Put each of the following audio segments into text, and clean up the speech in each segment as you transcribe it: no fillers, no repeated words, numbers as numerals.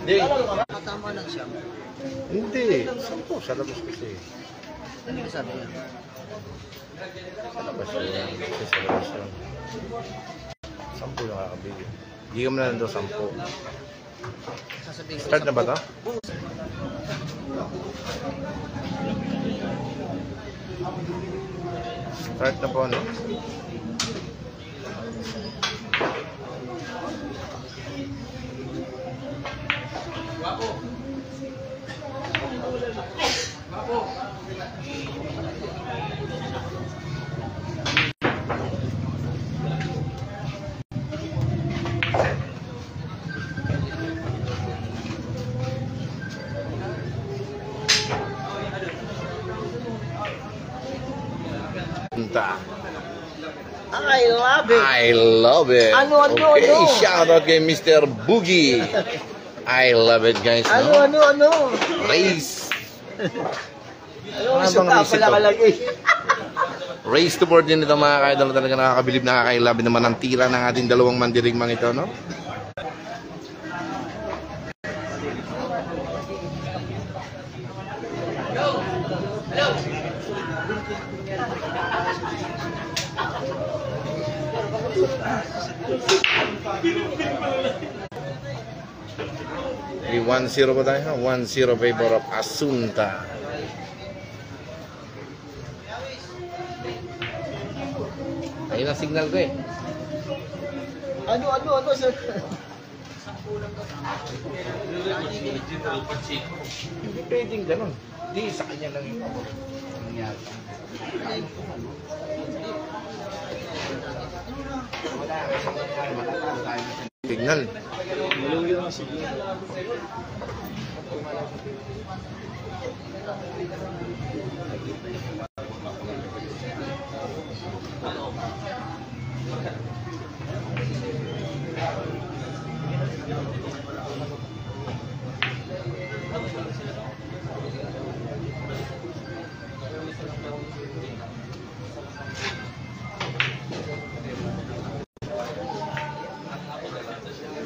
Hindi. Tama lang siya. Hindi. 10 sa labas kasi. Ano yung sabi niya? Sa labas yun. Kasi sa labas yun. 10 yung kakabili. Hindi ka mo na nando 10. Start na ba ito? Start na po, no? I love it. I love it. Ano. Shout out kay Mr. Boogie. I love it, guys. Ano. Race. Ano, isa pa pala kalagay. Race to board din ito, mga ka-idol. Talaga nakakabilib, nakakailabi naman ang tira ng ating dalawang mandirigmang ito, no? May 1-0 ba tayo? 1-0 favor of Asunta. Ayun ang signal ko eh. Ano, sir? Hindi pwedeng ganun. Hindi, sa kanya lang yung ako. Nangyari. Signal. Maluyo ang signal.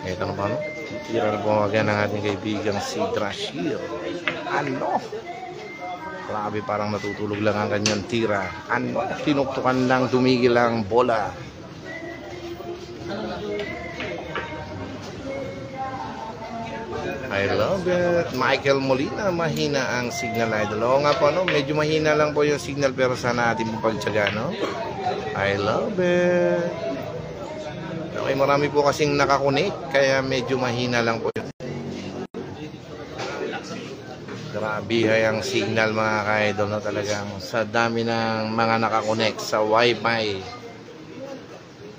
Ito na ba, no? Tira na bumawagan ng ating kaibigang si Drashir. Ano? Grabe, parang natutulog lang ang kanyang tira. Ano? Tinuktukan lang, tumigil ang bola. I love it. Michael Molina, mahina ang signal, idol. Oo nga po, no? Medyo mahina lang po yung signal, pero sana ating pagtsaga, no? I love it. Okay, marami po kasing nakakunik, kaya medyo mahina lang po yun. Grabe ang signal, mga ka-idol, no? Talagang sa dami ng mga nakakunik sa Wi-Fi,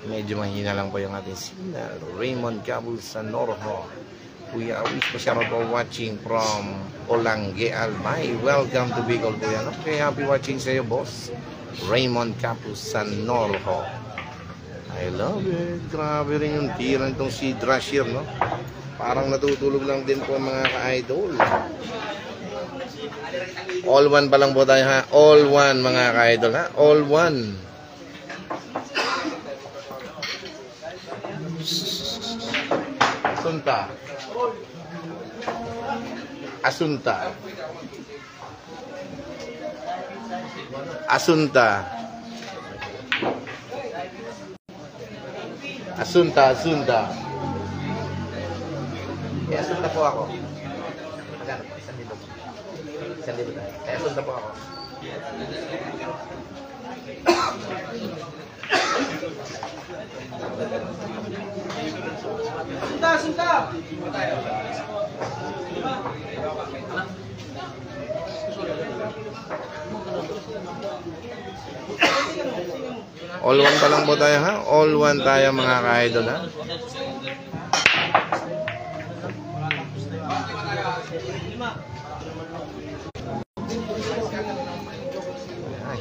medyo mahina lang po yung ating signal. Raymond Cabul sa Norho. Kuya Awis, masyaraw po watching from Olangge, Albay. Welcome to Bicol, Kuya. Okay, happy watching sa iyo, boss. Raymond Cabul sa Norho. I love it. Grabe rin yung tira nitong si Drashir, no? Parang natutulog lang din po, mga ka-idol. All one pa lang po tayo, ha? All one, mga ka-idol, ha? All one. Asunta. Asunta. Asunta. Asunta. Eh, asunta po ako. Magkano po? 1,000. 1,000 tayo. Eh, asunta po ako. Asunta! All one pa lang po tayo, ha? All one tayo, mga ka-idol, ha?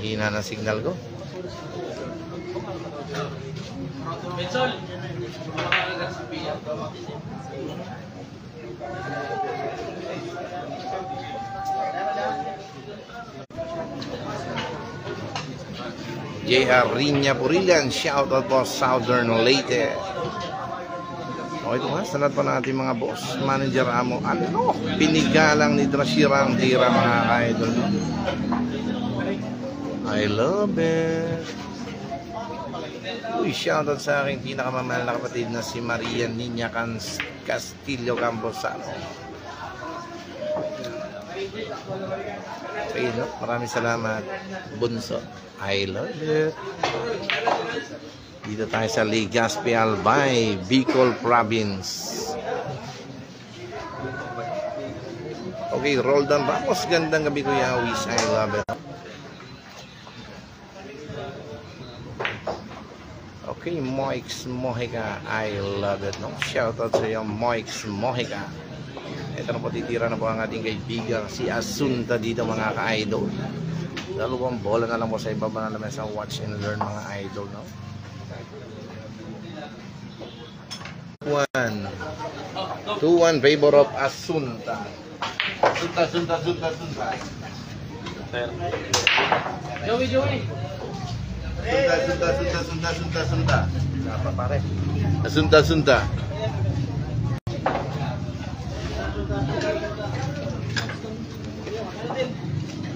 Hina na signal ko. Bensol! J.R. Rinya Purilan, shoutout po Southern Leyte. Okay, ito nga, sa lahat pa natin mga boss, manager amo, ano, pinigalang ni Drashirang Tira mga ka-idol. I love it. Uy, shoutout sa aking pinakamamahal na kapatid na si Maria Niña Castillo Camposano. Okay, no? Maraming salamat, Bunso. I love it. Dito tayo sa Legazpi Albay, Bicol Province. Okay, Roldan Ramos. Gandang gabi, Kuya Awis. I love it. Okay, Moix Mojica. I love it. No? Shoutout sa iyo, Moix Mojica. Ito na po, titira na po ang ating kaibigan, si Asunta dito mga ka-idol. Dalawang bola na lang po sa ibaba na lamesa. Watch and learn mga idol. No? 2-1 favor of Asunta. Sunta. Joey. Sunta. Apa pare? Sunta.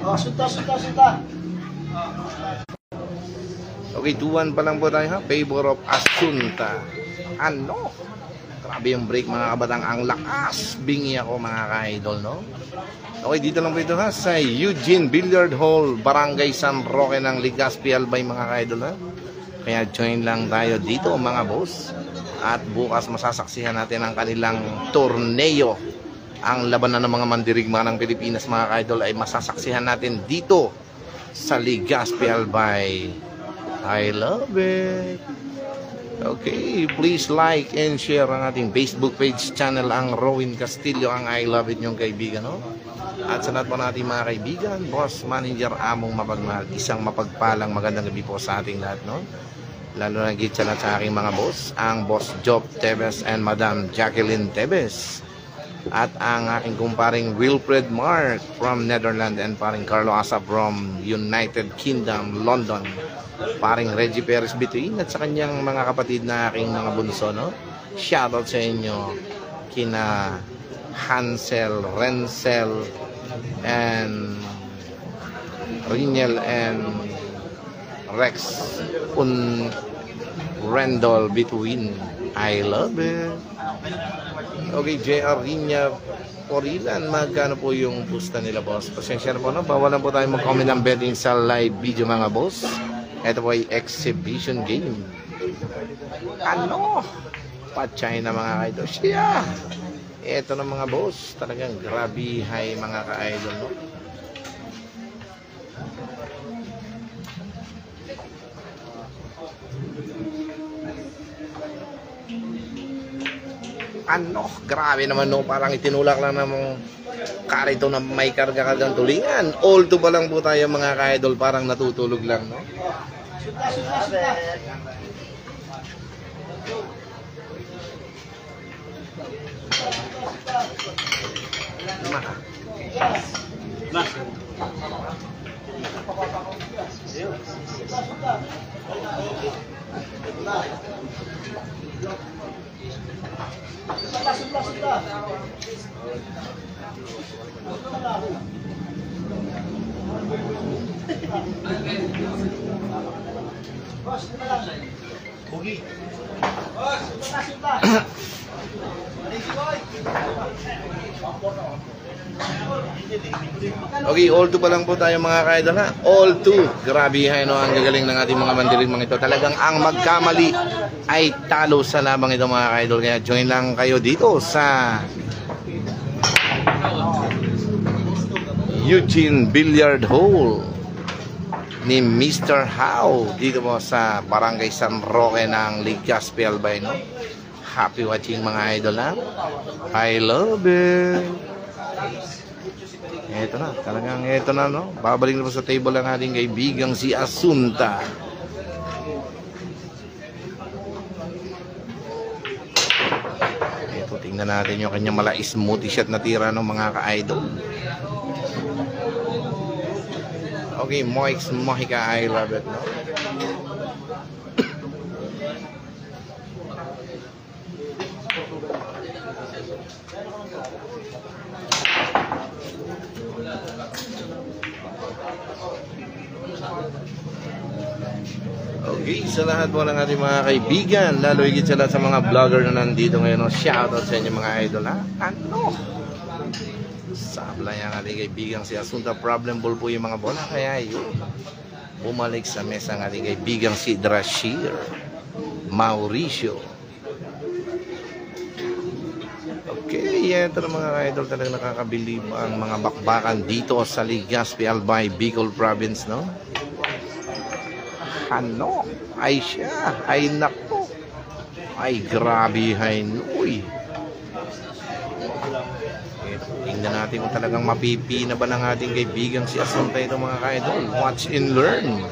Oh, sunta. Okay, 2-1 pa lang po tayo ha. Favor of Asunta. Ano? Grabe yung break mga kabatang, ang lakas. Bingi ako mga ka-idol, no? Okay, dito lang po ito ha, sa Eugene Billiard Hall, Barangay San Roque ng Legazpi Albay mga ka-idol ha. Kaya join lang tayo dito mga boss. At bukas masasaksihan natin ang kanilang torneo. Ang labanan ng mga mandirigma ng Pilipinas mga ka-idol ay masasaksihan natin dito sa Legazpi Albay. I love it. Okay, please like and share ang ating Facebook page channel, ang Rowin Castillo, ang I love it nyong kaibigan, no? At sa lahat po natin mga kaibigan, boss, manager, among mapagmahal, isang mapagpalang magandang gabi po sa ating lahat, no? Lalo na gitsa na sa aking mga boss, ang Boss Job Tebes and Madam Jacqueline Tebes. At ang aking kumparing Wilfred Mark from Netherlands and paring Carlo Asa from United Kingdom, London. Paring Reggie Perez Bituin at sa kanyang mga kapatid na aking mga bunso, no? Shoutout sa inyo kina Hansel, Renzel, and Riniel and Rex Rendol Bituin. I love it. Okay, J.R. Rinya Purilan, magkano po yung pusta nila, boss? Pasensya na po, no? Bawalan po tayo mag-comment ng betting sa live video mga boss. Ito po ay exhibition game. Ano? Pa-China mga ka-idol. Siya! Ito na mga boss. Talagang grabe high mga ka-idol, no? Ano? Grabe naman, no? Parang itinulak lang namang karito na may karga-kargang tulingan. All to pa lang po tayo mga ka-idol. Parang natutulog lang, no? Okay, all two pa lang po tayo mga ka-idol ha. All two. Grabe ha, no? Ang gagaling ng ating mga mandirigmang ito. Talagang ang magkamali ay talo sa labang ito mga ka-idol. Kaya join lang kayo dito sa Eugene Billiard Hall ni Mr. How dito mo sa Barangay San Roque ng Legazpi Albay, no? Happy watching mga idol ha. I love it. Eto na, talagang eto na, no? Babalik na po sa table ang ating kaibigang si Asunta. Eto, tingnan natin yung kanyang mala smoothie shot na tira ng mga ka-idol. Okay, Moix Mojica, I love it, no? Okay, sa lahat po ng ating mga kaibigan, lalo higit sa lahat sa mga vlogger na nandito ngayon, no? Shoutout sa inyo mga idol, ha? Ano? Sabla yung ating kaibigan si Asunta Problem Ball po yung mga bola, kaya yun. Bumalik sa mesa ang ating kaibigan si Drashir Mauricio. Okay, ito na mga idol, talagang nakakabilib ang mga bakbakan dito sa Legazpi Albay, Bicol Province, no? Ano? Ay siya. Ay nako. Ay grabe hay noy. Tingnan natin kung talagang mapipi na ba ng ating kaibigan si Asunta ito mga ka-idol. Watch and learn.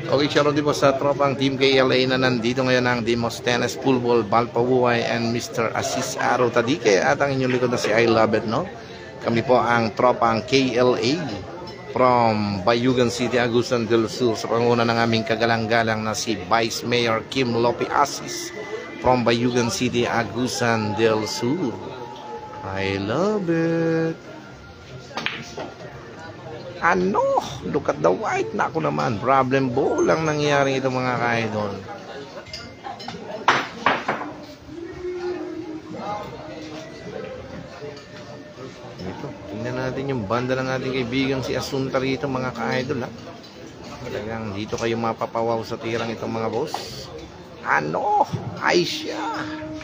Okay, shoutout din po sa tropang Team KLA na nandito ngayon ang Demosthenes Poolball, Balpabuhay and Mr. Asis Aro Tadike at ang inyong likod na si I Love It, no? Kami po ang tropang KLA from Bayugan City, Agusan del Sur, sa panguna ng aming kagalang-galang na si Vice Mayor Kim Lope Asis from Bayugan City, Agusan del Sur. I love it. Ano? Look at the white. Naku naman, problem ball lang nangyayari ito mga ka-idol. Tingnan natin yung banda ng ating kaibigan si Asunta rito mga ka-idol, ha. Talagang dito kayo mapapawaw sa tirang itong mga boss. Ano? Ay siya.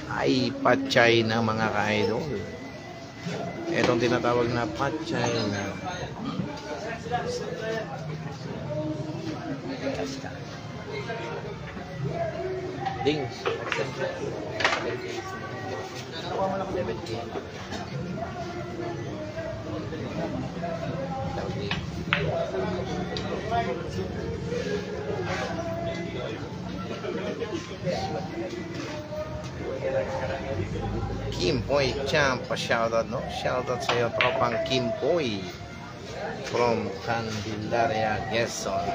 Ay patchay na mga ka-idol. Itong tinatawag na patchay na. Ding. Kim Poy Champ, shoutout, no? Shoutout sa iyo, tropang Kim Poy from Candelaria, Quezon.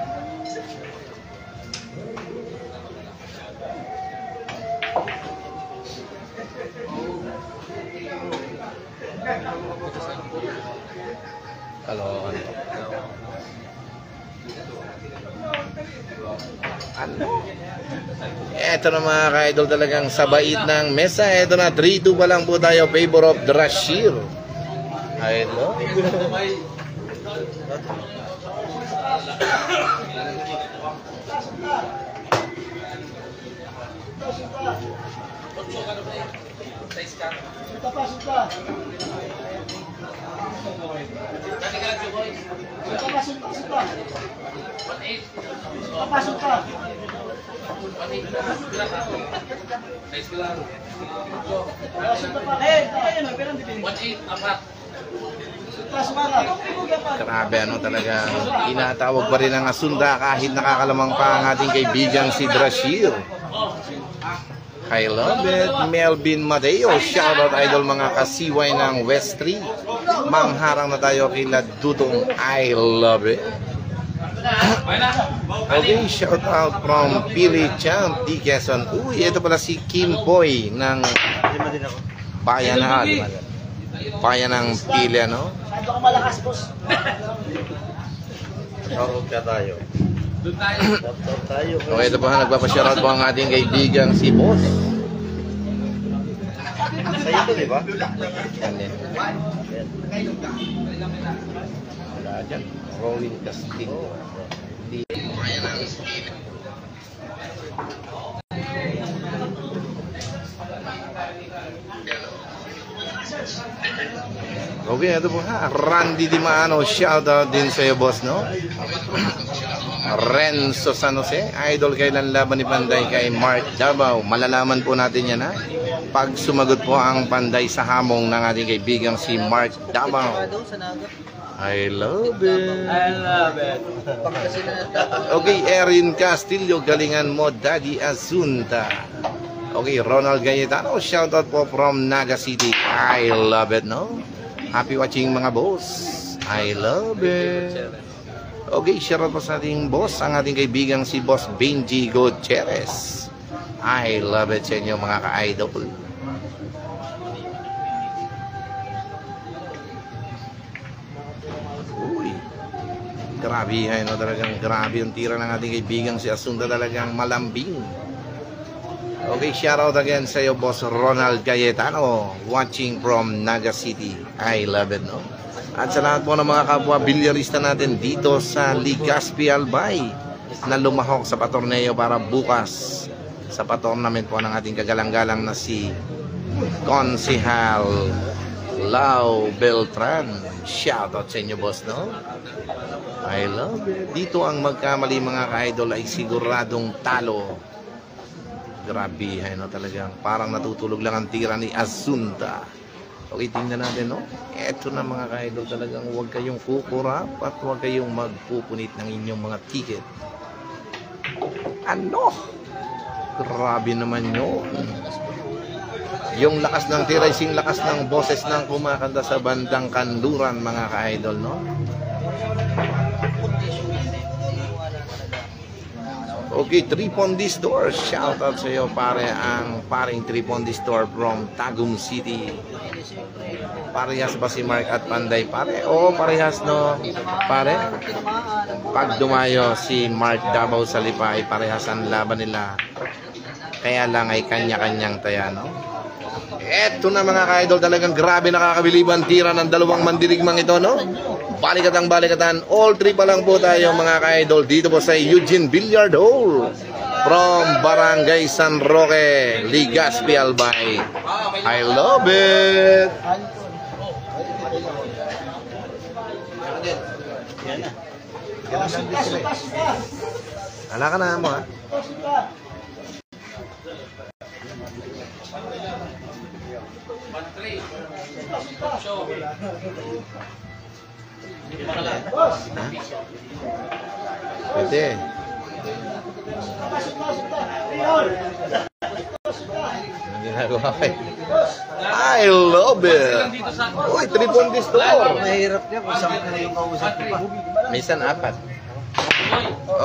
Hello. Ano? Eto na mga ka-idol, talagang sabait ng mesa. Eto na, 3-2 pa lang po tayo, favor of Drashir. Hello. Papasok ka. Papasok ka. Grabe, ano, talagang inatawag pa rin ang Asunta kahit nakakalamang pa ang ating kaibigan si Drashir. I love it. Melvin Mateo, shoutout idol mga kasiway ng West Street. Mangharang na tayo kila Dudong. I love it. Okay, shoutout from Pili Champ, di Quezon. Uy, ito pala si Kim Boy ng bayan ng Pili, ano? Saan ka malakas, boss? Shoutout ka tayo. Okay, ito pa, nagpapashoutout po ang ating kaibigan si Boss. Sa'yo ito, di ba? Wala dyan. Rolling Castillo. Okay, ito po ha. Randy Dimano, shoutout din sa iyo, boss, no? Renzo San Jose, idol kailan laban ni Panday kay Mark Davao. Malalaman po natin yan, ha? Pag sumagot po ang Panday sa hamong ng ating kaibigang si Mark Davao. I love it. I love it. Okay, Erin Castillo, galingan mo, Daddy Asunta. Okay, Ronald Gayetano, shoutout po from Naga City. I love it, no? Happy watching mga boss. I love it. Okay, shoutout po sa ating boss, ang ating kaibigang si Boss Benji Gutierrez. I love it sa inyo mga ka-idol. Uy, grabe no, talagang grabe yung tira ng ating kaibigang si Asunda, talagang malambing. Okay, shoutout again sa iyo, Boss Ronald Cayetano, watching from Naga City. I love it, no? At sa lahat po ng mga kapwa bilyarista natin dito sa Legazpi Albay na lumahok sa patorneo para bukas sa patornament po ng ating kagalang-galang na si Konsehal Lau Beltran. Shoutout sa inyo, boss, no? I love it. Dito ang magkamali mga ka-idol ay siguradong talo. Grabe, no? Talagang parang natutulog lang ang tira ni Asunda. Okay, tingnan natin, no? Eto na mga ka-idol, talagang huwag kayong kukurap at huwag kayong magpupunit ng inyong mga ticket. Ano? Grabe naman yun. Yung lakas ng tira, sing lakas ng boses ng kumakanta sa bandang kanluran mga ka-idol, no? Okay, Tripondi Store. Shout out sa iyo, pare, ang paring Tripondi Store from Tagum City. Parehas ba si Mark at Panday, pare? Oo, parehas, no, pare. Pag dumayo si Mark Davao sa Lipa ay parehas ang laban nila. Kaya lang ay kanya-kanyang taya, no? Eto na mga ka-idol, talagang grabe, nakakabiliban tira ng dalawang mandirigmang ito, no? Balikatan, all three pa lang po tayo mga ka-idol dito po sa Eugene Billiard Hall from Barangay San Roque, Legazpi Albay. I love it. Ala ka na mo, ha? Pwede. Ang ginagawa kayo. I love it. Uy, Tripondi Store. Mahirap niya kung saan ka na yung kausap pa. Minsan 4.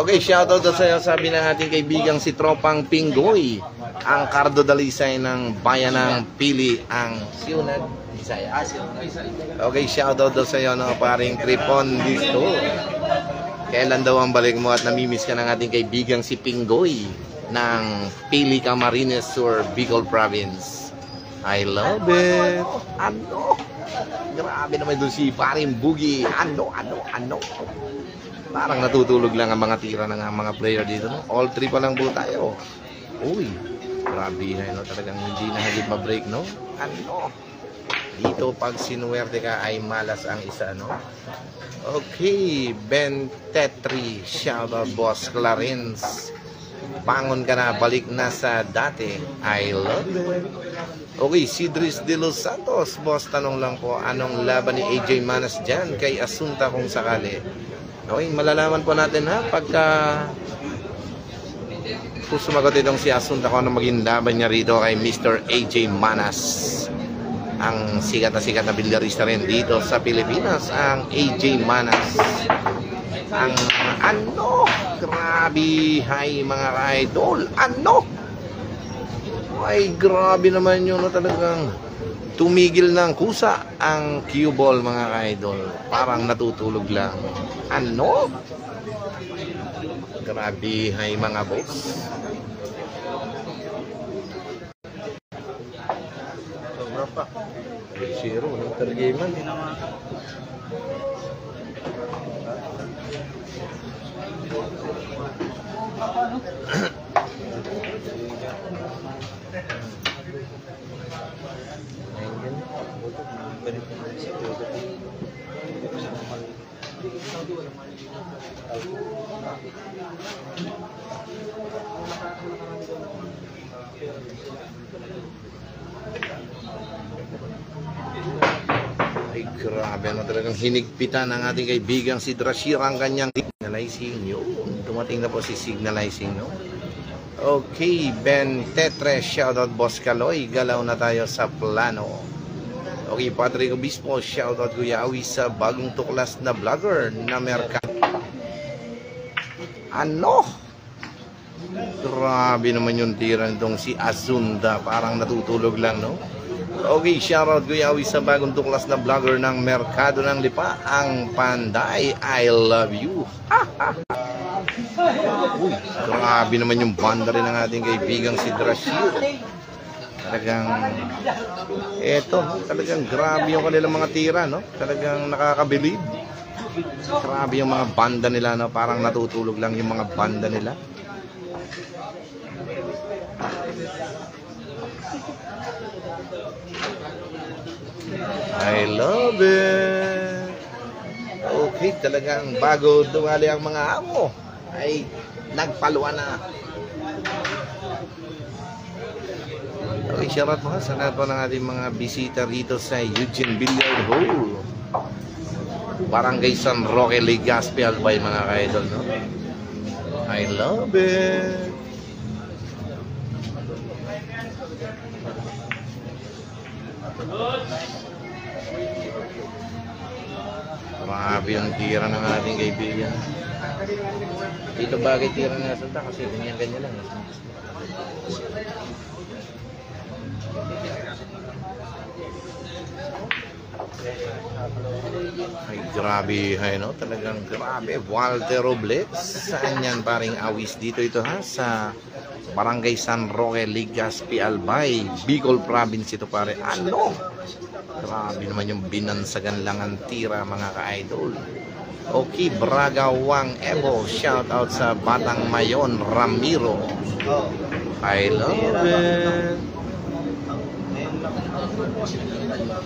Okay, shoutout sa iyo, sabi ng ating kaibigang si Tropang Pinggoy, ang Cardo Dalisay ng bayan ng Pili, ang Siunag Bisaya. Okay, shoutout sa iyo, no, paring Tripondi Store. Kailan daw ang balik mo at namimiss ka ng ating kaibigang si Pinggoy ng Pili, Camarines Sur, Bicol Province. I love it. Ano? Grabe naman doon si paring Boogie. Ano? Parang natutulog lang ang mga tira ng mga player dito, no? All three pa lang po tayo. Uy, grabe, no? Talagang hindi na hagip ma-break, no? Ano? Dito pag sinuwerte ka ay malas ang isa, no? Okay, Ben Tetri, shoutout Boss Clarence. Pangon ka na, balik na sa dati. I love it. Okay, Sidris de los Santos, boss, tanong lang po, anong laban ni AJ Manas dyan kay Asunta kung sakali? Okay, malalaman po natin, ha, pagka kung sumagot itong si Asunta kung ano maging laban niya rito kay Mr. AJ Manas, ang sikat na bilyarista rin dito sa Pilipinas, ang AJ Manas. Ang ano, grabe, hay mga idol, ano? Ay, grabe naman yun, no, talagang tumigil ng kusa ang cue ball mga ka-idol. Parang natutulog lang. Ano? Grabe, hay mga boss. Sobra pa. 0, no? Tergaman. Ay, grabe, no, talagang hinigpitan ng ating kaibigang si Drashir ang kanyang signalizing. Yun, dumating na po si signalizing, no? Okay, Ben Tetre, shoutout Boss Kaloy, galaw na tayo sa plano. Okay, Patrick Obispo, shoutout Kuya Awi sa bagong tuklas na vlogger na Mercado. Ano? Grabe naman yung tira nitong si Asunda. Parang natutulog lang, no? Okay, shoutout Kuya Awi sa bagong tuklas na vlogger ng Merkado ng Lipa, ang Panday. I love you. Uy, grabe naman yung banda rin ng ating kaibigang si Drashir. Talagang, talagang grabe yung kanilang mga tira, no? Talagang nakakabilib. Grabe yung mga banda nila, no? Parang natutulog lang yung mga banda nila. I love it. Okay, talagang bago dumali ang mga amo ay nagpaluan na. Okay, shoutout mga sa lahat po ng ating mga bisita rito sa Eugene Billiard Hall, Barangay San Roque, Legazpi, Albay, mga ka-idol, no? I love it. Grabe yung tira ng ating kaibigan. Dito bagay tira ng Asunda kasi ganyan-ganyan lang. Ay, grabe, no? Talagang grabe. Walter Robles. Saan yan, paring Awis? Dito ito, ha? Sa Barangay San Roque, Legazpi, Albay, Bicol Province ito, pare. Ano? Grabe naman yung binansagan lang ang tira, mga ka-idol. Okay, Braga Wang Evo. Shout out sa Batang Mayon, Ramiro. I love it.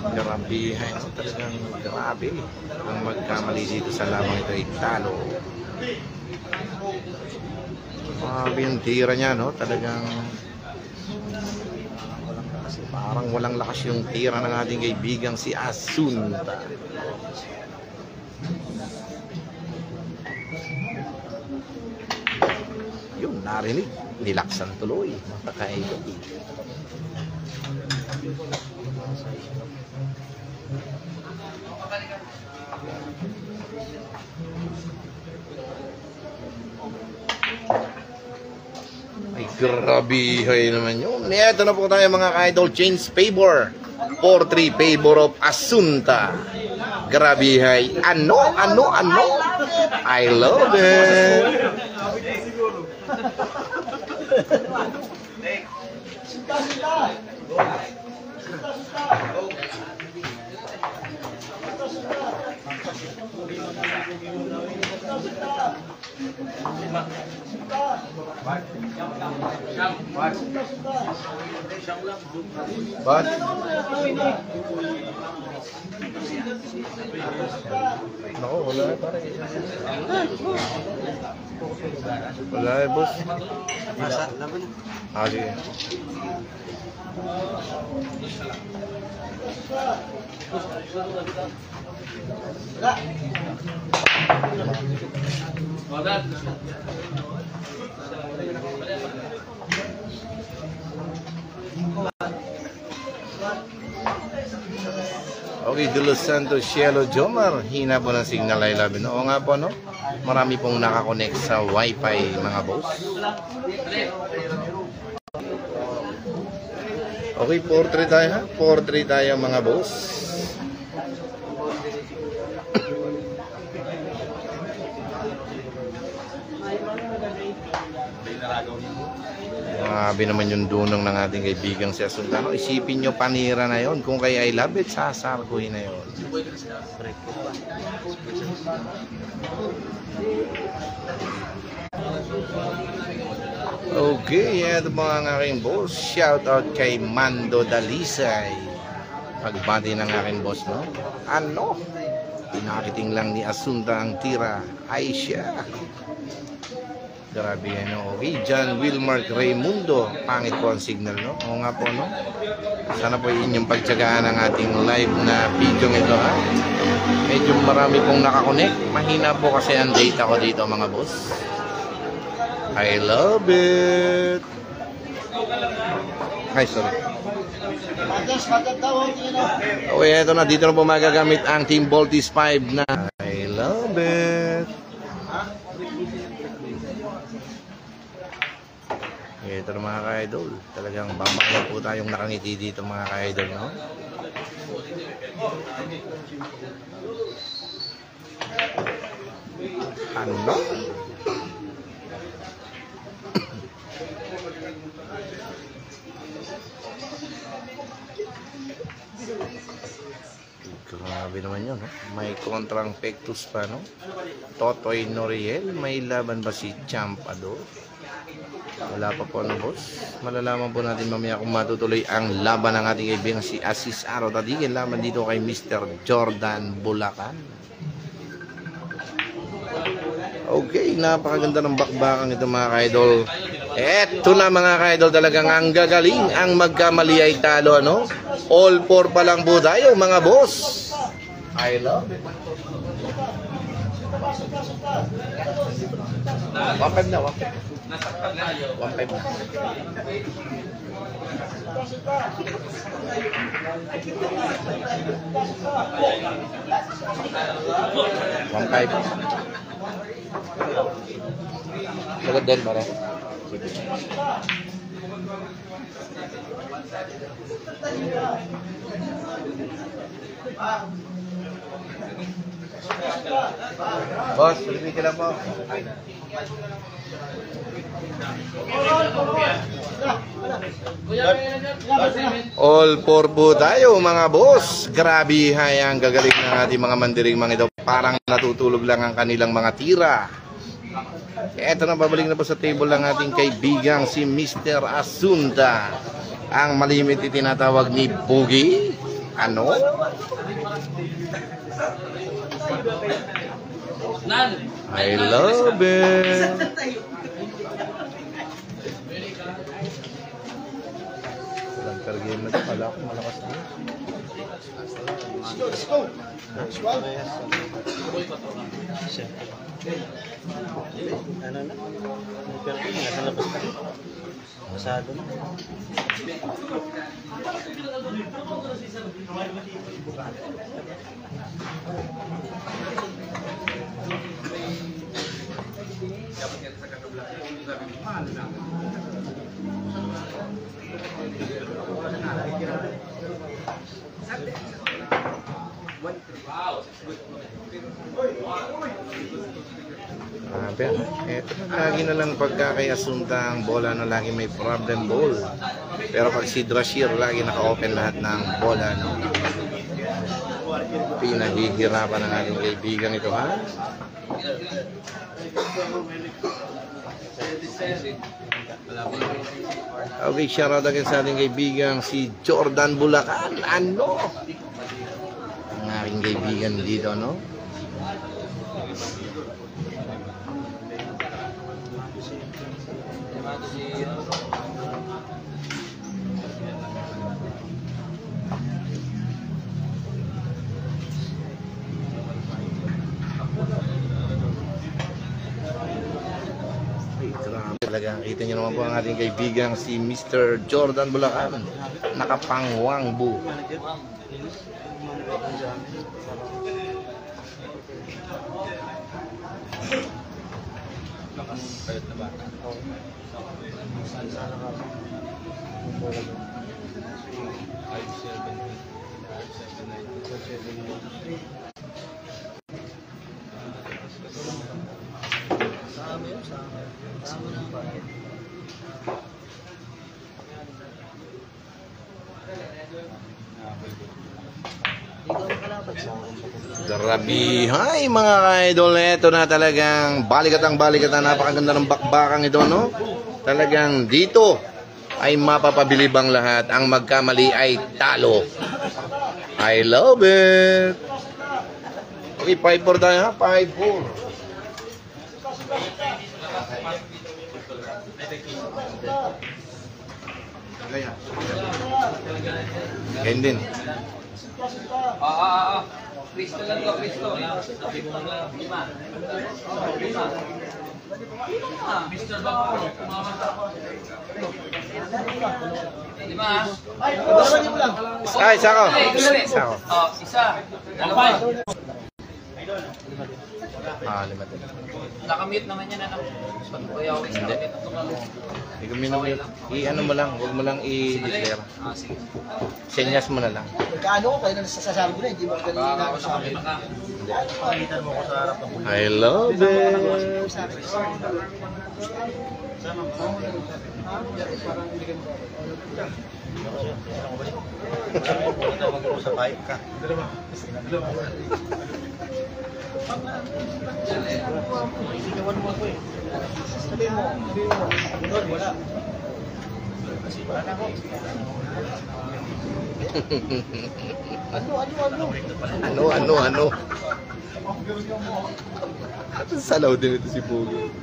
Grabe, no? Talagang grabe. Ang magkamali dito sa lamang ito ay talo. Grabe yung tira niya, no? Talagang parang walang lakas yung tira ng ating kaibigang si Asunda. Yung narinig, nilaksan tuloy, mga ka-idol. Ay, grabe naman yun. Ito na po tayo, mga ka-idol. Change favor. 4-3 favor of Asunda. Grabe hay. Ano? I love it. But nako, wala eh, pare. Wala eh, boss. Masa, laban. Sige. Okay, De Los Santos, Cielo Jomar. Hina po ng signal, I love you. Oo nga po, no? Marami pong nakakonect sa Wi-Fi, mga boss. Okay, 4-3 tayo, ha? 4-3 tayo, mga boss. Grabe naman yung dunong ng ating kaibigang si Asunda. Isipin nyo, panira na yon. Kung kay I love it, sasarkoy na yon. Okay, ito mga aking boss. Shout out kay Mando Dalisay. Pagbati ng aking boss, no? Ano? Pinakiting lang ni Asunda ang tira. Ay siya. Grabe yan, no? Okay, John Wilmark Raimundo. Pangit po ang signal, no? Oo nga po, no? Sana po inyong pagtsagaan ang ating live na video ito, ha? Medyo marami pong nakakonect. Mahina po kasi ang data ko dito, mga boss. I love it. Hi, sorry. Okay, ito na. Dito na po magagamit ang Team Voltis 5 na I love it. Ito na mga ka-idol. Talagang bambayan po tayong nakangiti dito mga ka-idol, no? Ano? Grabe naman yun, no? May kontrang pectus pa, no? Totoy Noriel, may laban ba si Champador? Wala pa po, no, boss? Malalaman po natin mamaya kung matutuloy ang laban ng ating kaibigan si Asis Aro Tadigin. Laban dito kay Mr. Jordan Bulacan. Okay, napakaganda ng bakbakan ito mga ka-idol. Eto na mga ka-idol, talagang ang gagaling. Ang magkamali ay talo, no? All 4 pa lang po tayo mga boss. I love it. 1.5 na, 1.5. 1.5 na. Lagad din ba rin? Boss, balik ka lang po. All 4 po tayo mga boss. Grabe ang gagaling ng ating mga mandiring mga ito. Parang natutulog lang ang kanilang mga tira. Eto na, babalik na po sa table ng ating kaibigang si Mr. Asunta. Ang malimit itinatawag ni Boogie. Ano? I love it. Walang per-game na ito. Kala ko malakas na. Let's go. Ano na? Pero nasa labas na. Masado na. Eto na, lagi na lang pagkakayasunta ang bola na lagi may problem ball. Pero pag si Drashir, lagi naka-open lahat ng bola, no? Pinahihirapan ng ating kaibigan ito, ha? Okay, shoutout again sa ating kaibigan si Jordan Bulacan. Ano? Ang aking kaibigan dito, no? Talagang kita nyo naman po ang ating kaibigang si Mr. Jordan Bulacan. Nakapangwangbu. Grabe, hay mga ka-idol, ito na talagang balikatan, napakaganda ng bakbakang ito, no? Talagang dito ay mapapabilib ang lahat. Ang magkamali ay talo. I love it. Okay, 5-4 tayo, ha? 5-4. Ganyan din. Kristo lang to, Kristo. Lima. Mr. Bako, lima. Ay, sako. Sako. Isa. Dalawa. Lima din. Nakamute naman yan, ano? Kuya, okay, Hindi. nakamute. I-ano mo lang, huwag mo lang i-declare. Sige. Senyas mo na lang. Magkano ko, kaya nasasabi ko na, hindi mo ganun Baka na ako sa akin. nakamute ka. Palitan mo ko sa harap ng bulo. I love it. Palitan mo ko sa pipe ka. Siniwan mo ako eh. Sabihin mo, doon, wala. Kasi wala na ako. Ano? Salaw din ito si Pugi.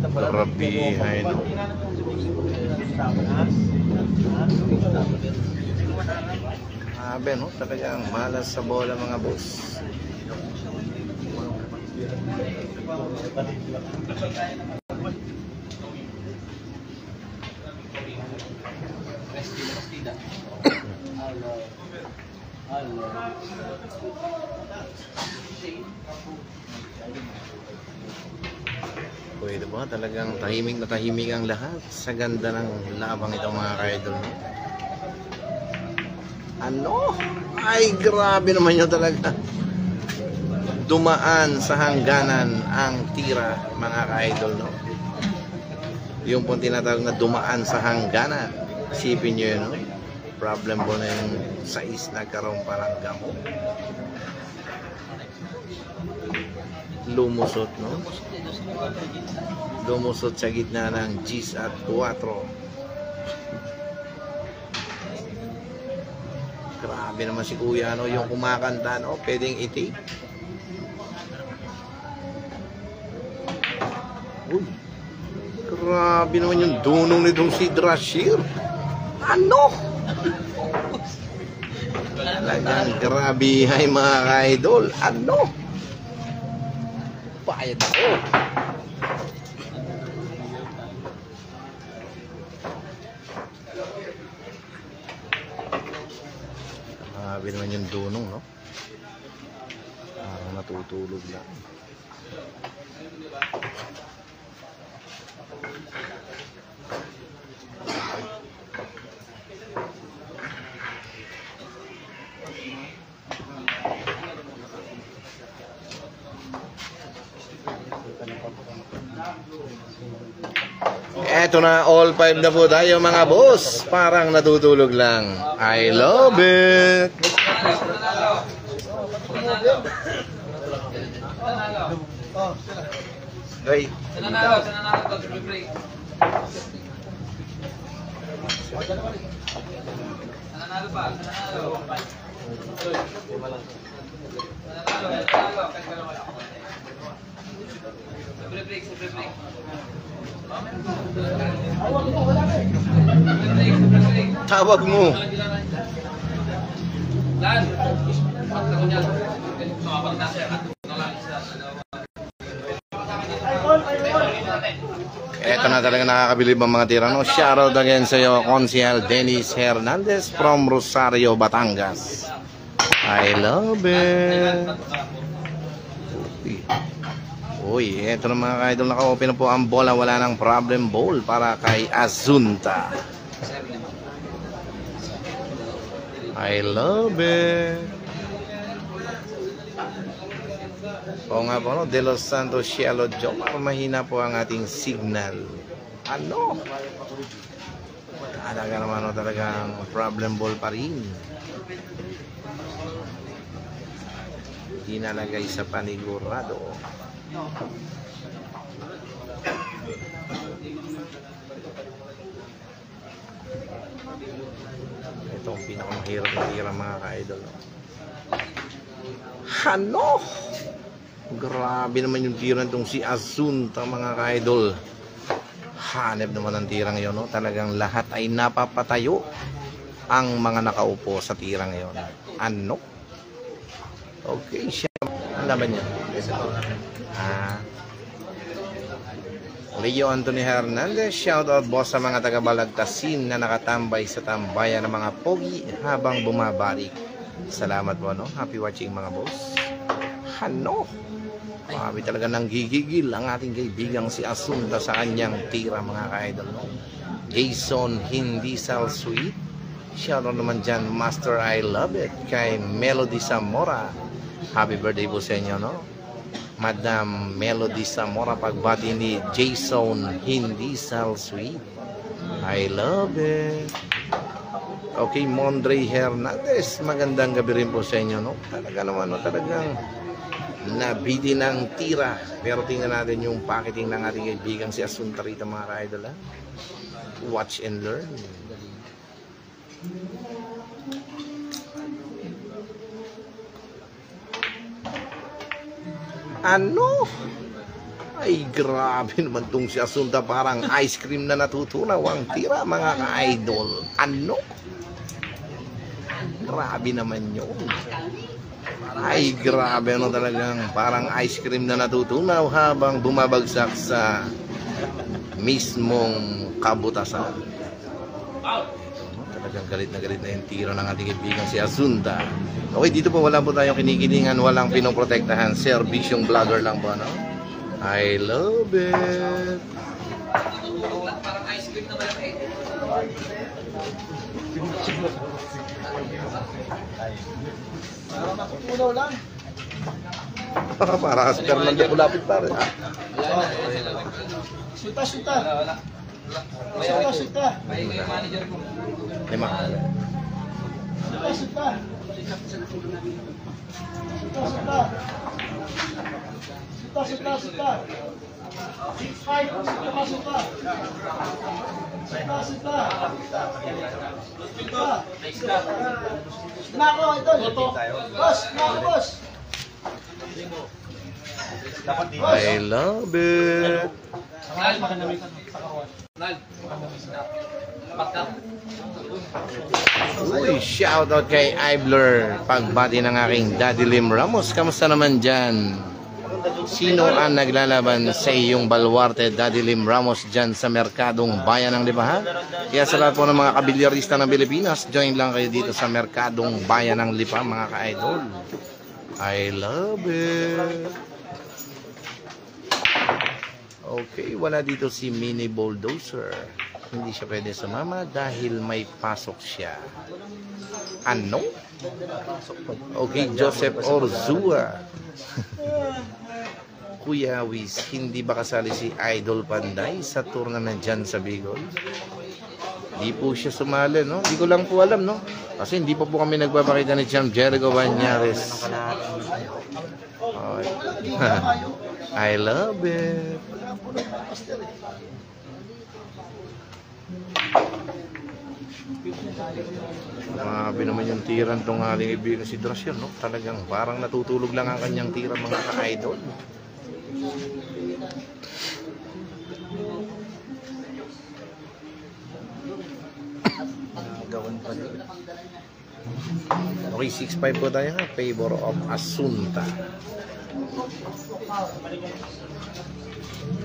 Grabihay, no? Grabe, no? Talagang malas sa bola, mga boss. Pwede ba? Talagang tahimik na tahimik ang lahat sa ganda ng labang ito, mga ka-idol, no? Ano? Ay, grabe naman yun talaga. Dumaan sa hangganan ang tira, mga ka-idol, no? Yung pong tinatawag na dumaan sa hangganan. Isipin nyo yun, no? Problem po na yung sais nagkaroon parang gamo. Lumusot, no? Lumusot sa gitna ng G's at 4. Grabe naman si Kuya, no? Yung kumakanta, no? Pwedeng itik. Uy, grabe naman yung dunong nitong si Drashir. Ano? Talagang grabe, hay mga ka-idol. Ano? Bayad ako. Grabe naman yung dunong, no? Parang natutulog lang. Eto na, all 5 na po tayo, mga boss. Parang natutulog lang. I love it. Goy. Nanalo, break. Nanalo pa, nanalo. Break. Tawag mo. Dan. Pagkakuan niya. Sumapag na siya. Eto na talaga, nakakabilib ang mga tira, no? Shoutout again sa iyo, Consiel Dennis Hernandez from Rosario, Batangas. I love it. Uy, eto na mga ka-idol, naka-open na po ang bola. Wala nang problem ball para kay Azunta. I love it. Oo nga po, no? De Los Santos, Cielo Joe. Mahina po ang ating signal. Ano? Talaga naman, no? Talagang problem ball pa rin. Inalagay sa panigurado. Ito ang pinakamahirap na tira, mga ka-idol, no? Ano? Grabe naman yung tira nitong si Azunta, mga ka-idol. Hanep naman ang tirang yun, no? Talagang lahat ay napapatayo ang mga nakaupo sa tirang yun. Ano? Okay, siya. Ang laban niya? Leo Anthony Hernandez, shoutout boss sa mga taga-Balagtasin na nakatambay sa tambayan ng mga pogi habang bumabalik. Salamat po, no? Happy watching mga boss. Ano? Marami talaga nang gigigil ang ating kaibigang si Asunta sa kanyang tira mga ka-idol, no? Jason Hindisal Sweet, shoutout naman dyan, Master I Love It, kay Melody Zamora. Happy birthday po sa inyo, no? Madam Melody Zamora, pagbati ni Jason Hindisal Sweet. I love it. Okay, Mondre Hernandez, magandang gabi rin po sa inyo, no? Talaga naman, no? Talagang nabiti ng tira. Pero tingnan natin yung packaging ng ating kaibigan si Asunta rito mga ka-idol, ha? Watch and learn. Ano? Ay, grabe naman tong si Asunta. Parang ice cream na natutunaw ang tira, mga ka-idol. Ano? Grabe naman yun. Ay, grabe, ano talagang parang ice cream na natutunaw habang bumabagsak sa mismong kabutasan. Talagang galit na yung tira ng ating kaibigan si Asunta. Okay, dito po wala po tayong kinikilingan, walang pinoprotektahan, serbisyong vlogger lang po, no? I love it. Parang ice cream na malaki. Matutunaw lang. Para sa Fernando Pulapit pare. Suta. May manager ko. Lima. Suta. 6'5". Nako, ito. Boss, boss. I love it. Uy, shoutout kay Ibler. Pagbati ng aking Daddy Lim Ramos. Kamusta naman dyan? Sino ang naglalaban sa iyong baluarte, Daddy Lim Ramos, dyan sa Merkadong Bayan ng Lipa? Kaya sa lahat po ng mga kabilyarista ng Pilipinas, join lang kayo dito sa Merkadong Bayan ng Lipa, mga ka-idol. I love it. Okay, wala dito si Mini Bulldozer. Hindi siya pwede sumama dahil may pasok siya. Ano? Okay, Joseph Orzua. Kuya Wiz, hindi ba kasali si Idol Panday sa tournament dyan sa Bicol? Di po siya sumali, no? Di ko lang po alam, no? Kasi hindi pa po kami nagpapakita ni Champ Jericho Banyares. I love it. Grabe naman yung tiran tong aling ibigan si Drasyon, no? Talagang parang natutulog lang ang kanyang tira, mga ka-idol. Okay, 6'5 po tayo, ha? Favor of Asunta.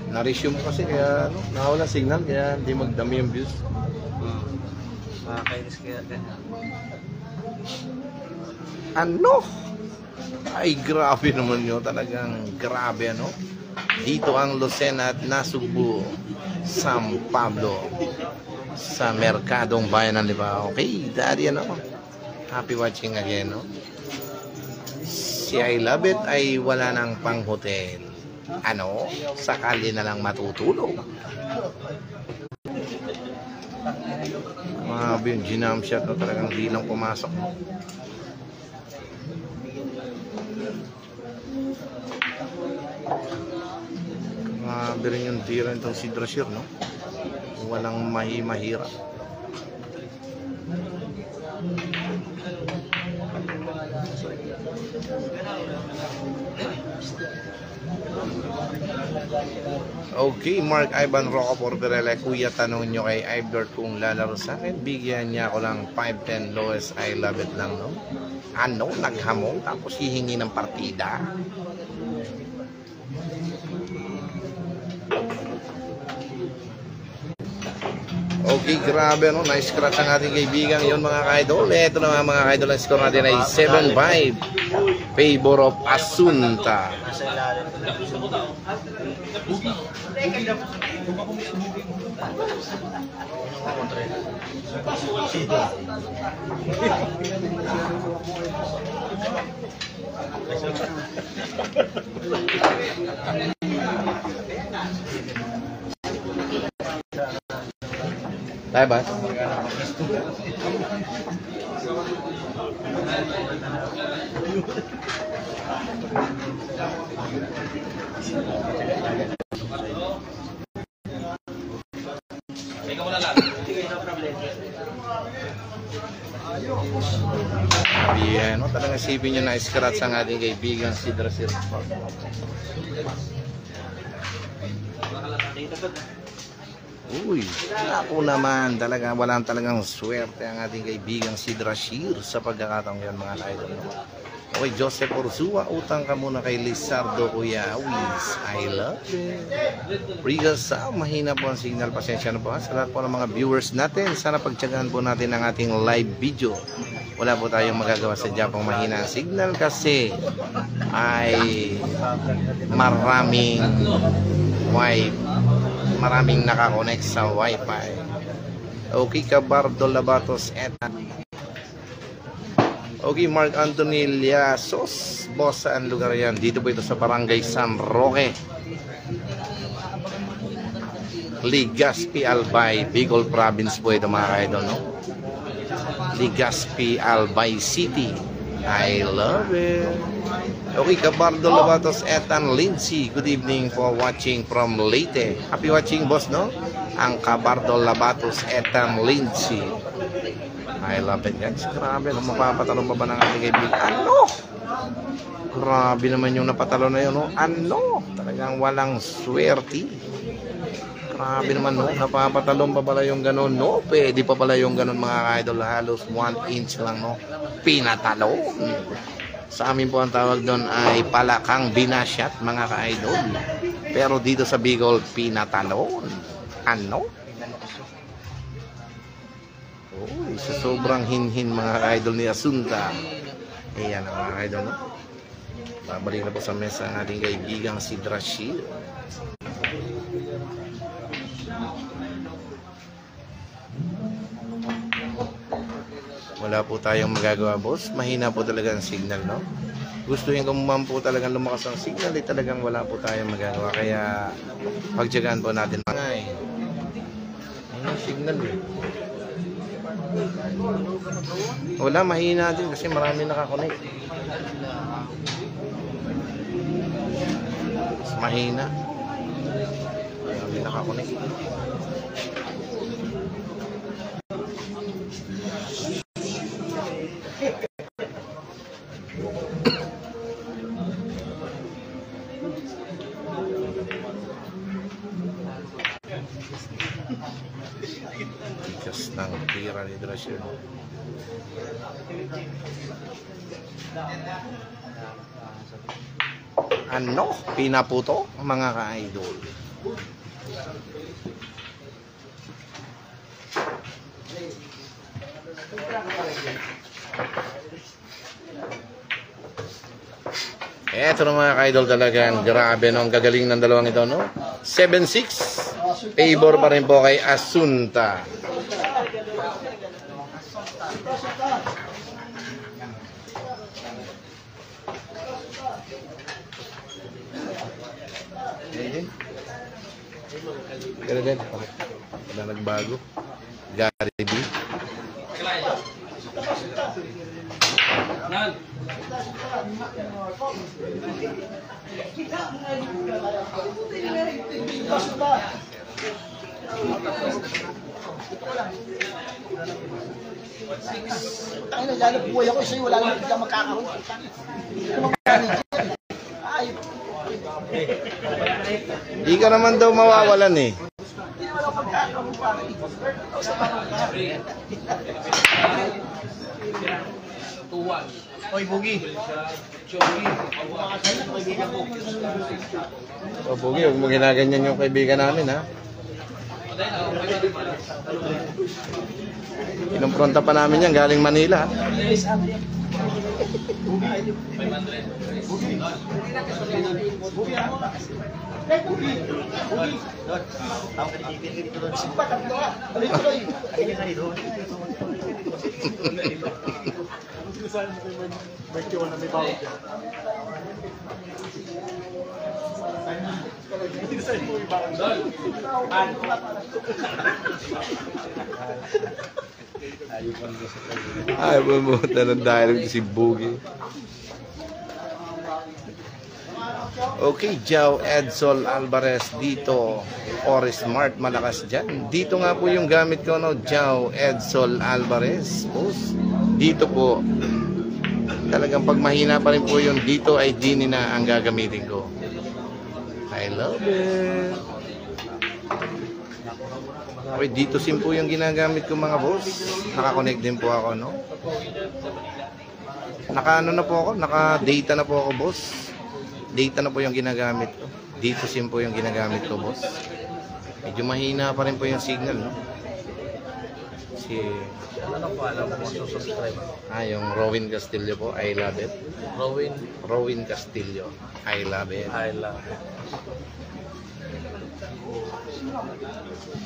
Na-resume kasi kaya ano, nawala signal kaya hindi magdami yung views. Makakainis kaya ganyan. Ano? Ay, grabe naman yun. Talagang grabe, ano? Dito ang Lucena at Nasugbu, San Pablo, sa Merkadong Bayan ng Lipa. Okay, Daddy, ano? Happy watching again, no? Si I Love It ay wala ng pang-hotel. Ano? Sakali na lang matutulog. Grabe yung ginam shot, no? Talagang di lang pumasok. Grabe rin yung tira nitong si Drasir, no? Walang mahirap. Okay, Mark Ivan Rocco Porterella. Kuya, tanong nyo kay Ibler kung lalaro sa akin. Bigyan niya ako lang 5-10 lowest. I love it lang, no? Ano? Naghamong tapos hihingi ng partida? Okay, grabe no. Nice scratch ang ating kaibigan yon mga ka-idol. Ito na mga ka-idol. Ang score natin ay 7-5. Favor of Asunta. Nasa ilalim. Tayo ba? Sabihin, no? Talagang isipin nyo na scratch ang ating kaibigan si Drasir. Uy, ako naman talaga walang talagang swerte ang ating kaibigang si Drashir sa pagkakataong yan mga idol. Okay, Joseph Orzua, utang ka muna kay Lizardo Kuya Wiz. I love it. Regal sa mahina po ang signal. Pasensya na po ha. Sa lahat po ng mga viewers natin, sana pagtyagaan po natin ang ating live video. Wala po tayong magagawa sa Japong mahina ang signal kasi ay maraming nakakonect sa wifi. Okay, Cabardo Labatos etan. Okay, Mark Anthony Liasos, boss saan lugar yan? Dito po ito sa Barangay San Roque, Legazpi Albay, Bicol Province po ito mga ka-idol, no? Legazpi Albay City. I love it. Okay, Cabardo Labatos etan Lindsay. Good evening for watching from Leyte. Happy watching, boss, no? Ang Cabardo Labatos etan Lindsay. I love it, guys. Grabe, no? Mapapatalong pa ba ng ating kaibigan? Ano? Grabe naman yung napatalo na yun, no? Ano? Talagang walang swerte. Grabe naman, no? Napapatalong pa pala yung ganon, no? Pwede pa pala yung ganon, mga idol. Halos 1 inch lang, no? Pinatalon. Sa amin po ang tawag doon ay palakang binasyat, mga ka-idol. Pero dito sa Bicol, pinatalon. Ano? Uy, sa sobrang hinhin mga ka-idol ni Asunta. Ayan ang mga ka-idol, no? Babalik na po sa mesa ang ating kaibigang si Drashir. Wala po tayong magagawa, boss. Mahina po talaga ang signal, no? Gusto yung kumuman po talagang lumakas ang signal, talagang wala po tayong magagawa. Kaya pagtyagaan po natin mga ayun signal eh. Wala, mahina din kasi marami nakakonect. Mas mahina. Marami nakakonect. Tigas ng tira ni Drashir. Ano? Pinaputo mga ka-idol. Eto na mga ka-idol, talagang grabe no, ang gagaling ng dalawang ito, no? 7-6. Favor pa rin po kay Asunta. Pero din, wala nagbago. Gary B. Tangina, lalo buhay ako sa'yo, wala naman bigla magkakaroon. Hindi ka naman daw mawawalan eh. Hindi naman ako magkakaroon para ito. Sa parang Oy, Bugi. O Bugi, huwag mo ginaganyan yung kaibigan namin ha. Kinumpronta pa namin yan galing Manila. Tawag ka ni Kikil dito doon. Ay, bumuta ng dialogue si Boogie. Okay, Joe Edsol Alvarez dito. Ori Smart, malakas dyan. Dito nga po yung gamit ko, no? Joe Edsol Alvarez. Boss, dito po. Talagang pag mahina pa rin po yun, dito ay dini na ang gagamitin ko. I love it. Okay, dito sim po yung ginagamit ko mga boss. Nakakonect din po ako, no? Naka-ano na po ako? Naka-data na po ako, boss. Data na po yung ginagamit ko. Dito sim po yung ginagamit ko, boss. Medyo mahina pa rin po yung signal, no? Si... Ano po alam mo kung subscribe? yung Rowin Castillo po. I love it. Rowin Castillo. I love it. I love it.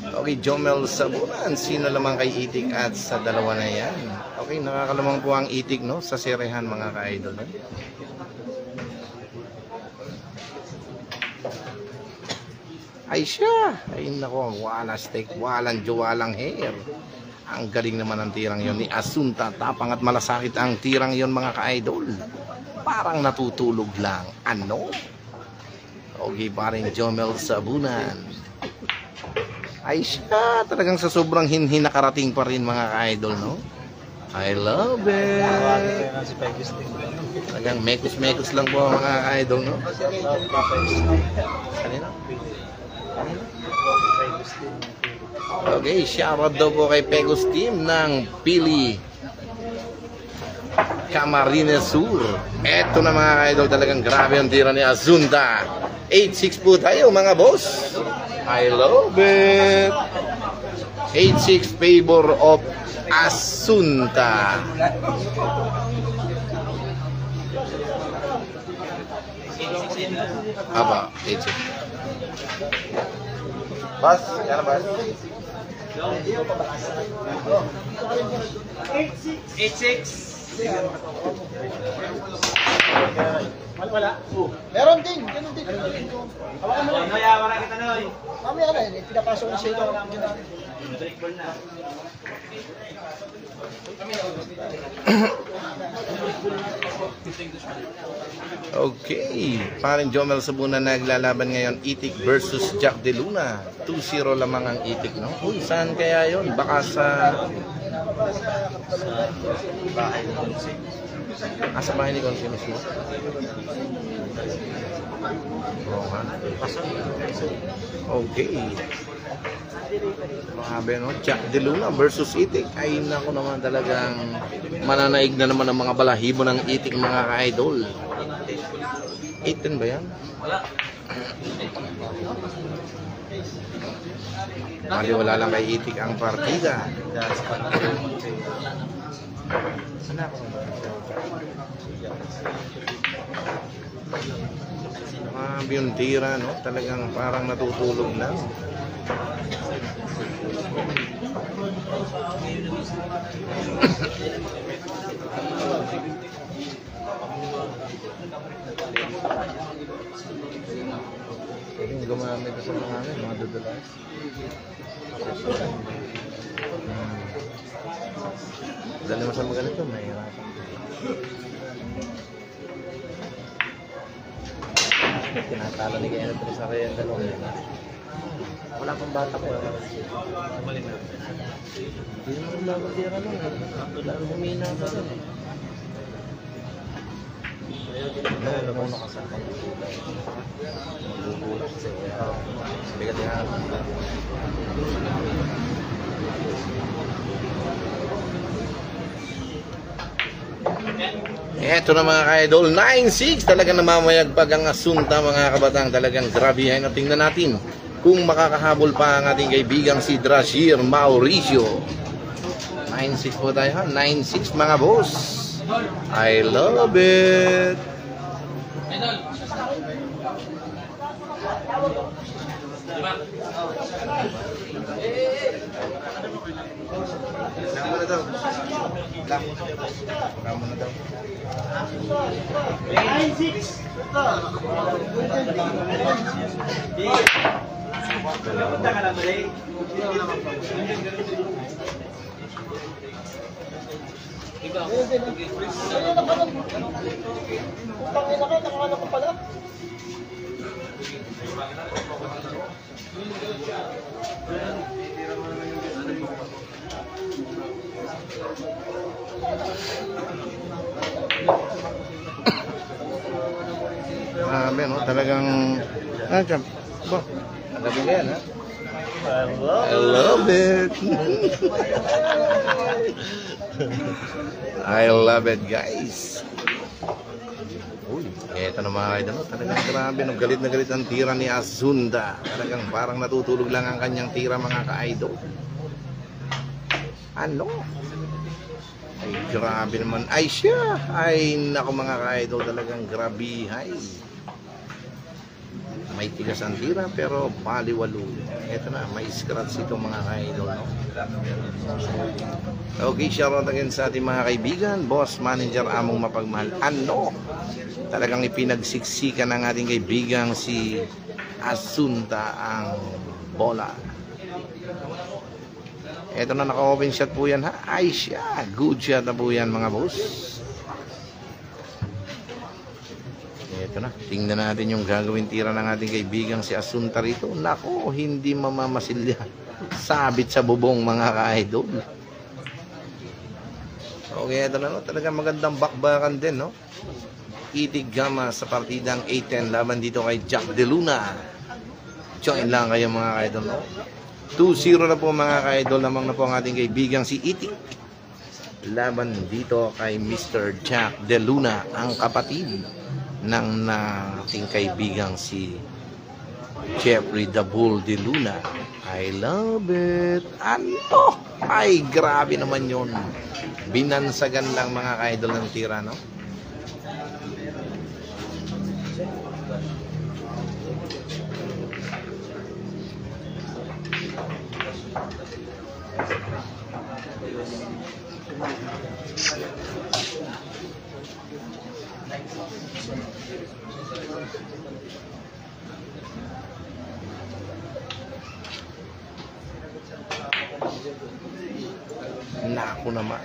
Okay, Jomel Sabunan. Sino lamang kay Itik at sa dalawa na yan? Okay, nakakalamang po ang Itik, no? Sa serehan, mga ka-idol. No? Ay siya! Ay nako, wala steak, walang walang hair. Ang galing naman ang tirang yon ni Asunta. Tapang at malasakit ang tirang yon, mga ka-idol. Parang natutulog lang. Ano? Okay, paring Jomel Sabunan. Ay siya, talagang sa sobrang hinhin nakarating pa rin, mga ka-idol, no? I love it. Si Pegustin. Talagang mekos-mekos lang po, mga ka-idol, no? Kanina? Okay, shoutout daw po kay Pegus Team ng Pili Camarines Sur. Eto na, mga ka-idol, talagang grabe ang tira ni Azunda. 8-6 po tayo, mga boss. I love it. 8-6 favor of Asunta. Aba, 8-6. Bas, yan na, Bas. 8-6. Wala. Meron din, ganun din. Hawakan mo lang. Wala kita, Noy. Mamaya na, pinapasok na siya ito. Okay, parang Jomel Sabunan naglalaban ngayon. Itik versus Jack De Luna. 2-0 lamang ang Itik, no? Uy, saan kaya yon? Baka sa Bahay ng Konsi. sa bahay ni Consi mismo. Okay. Grabe, no? Jack De Luna versus Itik. Ay, nako naman, talagang mananaig na naman ang mga balahibo ng Itik, mga ka-idol. 8-10 ba yan? Wala lang kay Itik ang partida. Grabe yung tira, no? Talagang parang natutulog lang. Pwedeng gumamit sa mga dudulas. Dali mo sa mga ganito, mahirapan. Tinatalo ni Kenneth Rosario yung dalawa. Wala pang bata ko. Hindi naman labadira nun. Wala ang humina pa dun eh. Ano mo nakasama ng kulay? Magugulak kasi. Bigat yan. Eto na, mga ka-idol, 9-6. Talagang namamayagpag ang Asunta, mga kabatang. Talagang grabe yan. Tingnan natin kung makakahabol pa ang ating kaibigang si Drasir Mauricio. 9-6 po tayo ha. 9-6 mga boss. I love it. Lang muna daw. Lang muna daw. 9-6. Punta ka na ba rin? Pangina ka, nakakalap ko pala. Grabe, no? Talagang... Champ. Bo, nagabi ka yan, ha? I love it. I love it, guys. Uy, eto na mga idol. Talagang grabe, no? Galit na galit ang tira ni Azunda. Talagang parang natutulog lang ang kanyang tira, mga ka-idol. Ano? Ay, grabe naman. Ay, siya. Ay, naku mga ka-idol. Talagang grabihay. May tigas ang tira pero baliwalo. Ito na, may scratch ito mga ka-idol, no? Okay, shoutout again sa ating mga kaibigan, boss, manager, among mapagmahal. Ano? Talagang ipinagsiksikan ng ating kaibigang si Asunta ang bola. Ito na, naka-open shot po yan, ha? Ay siya, good shot na po yan mga boss. Ito na, tingnan natin yung gagawin tira ng ating kaibigang si Asunta rito. Nako, hindi mamamasilya. Sabit sa bubong mga ka-idol. Okay, ito na, no? Talagang magandang bakbakan din, no? Itig Gama sa partidang A10 laban dito kay Jack De Luna. Join lang kayo mga ka-idol, no? 2-0 na po mga ka-idol, lamang na po ang ating kaibigang si Itig. Laban dito kay Mr. Jack De Luna, ang kapatid ng ating kaibigang si Jeffrey the Bull De Luna. I love it. Ano? Ay, grabe naman yun. Binansagan lang mga ka-idol ng tira, no? Naku naman.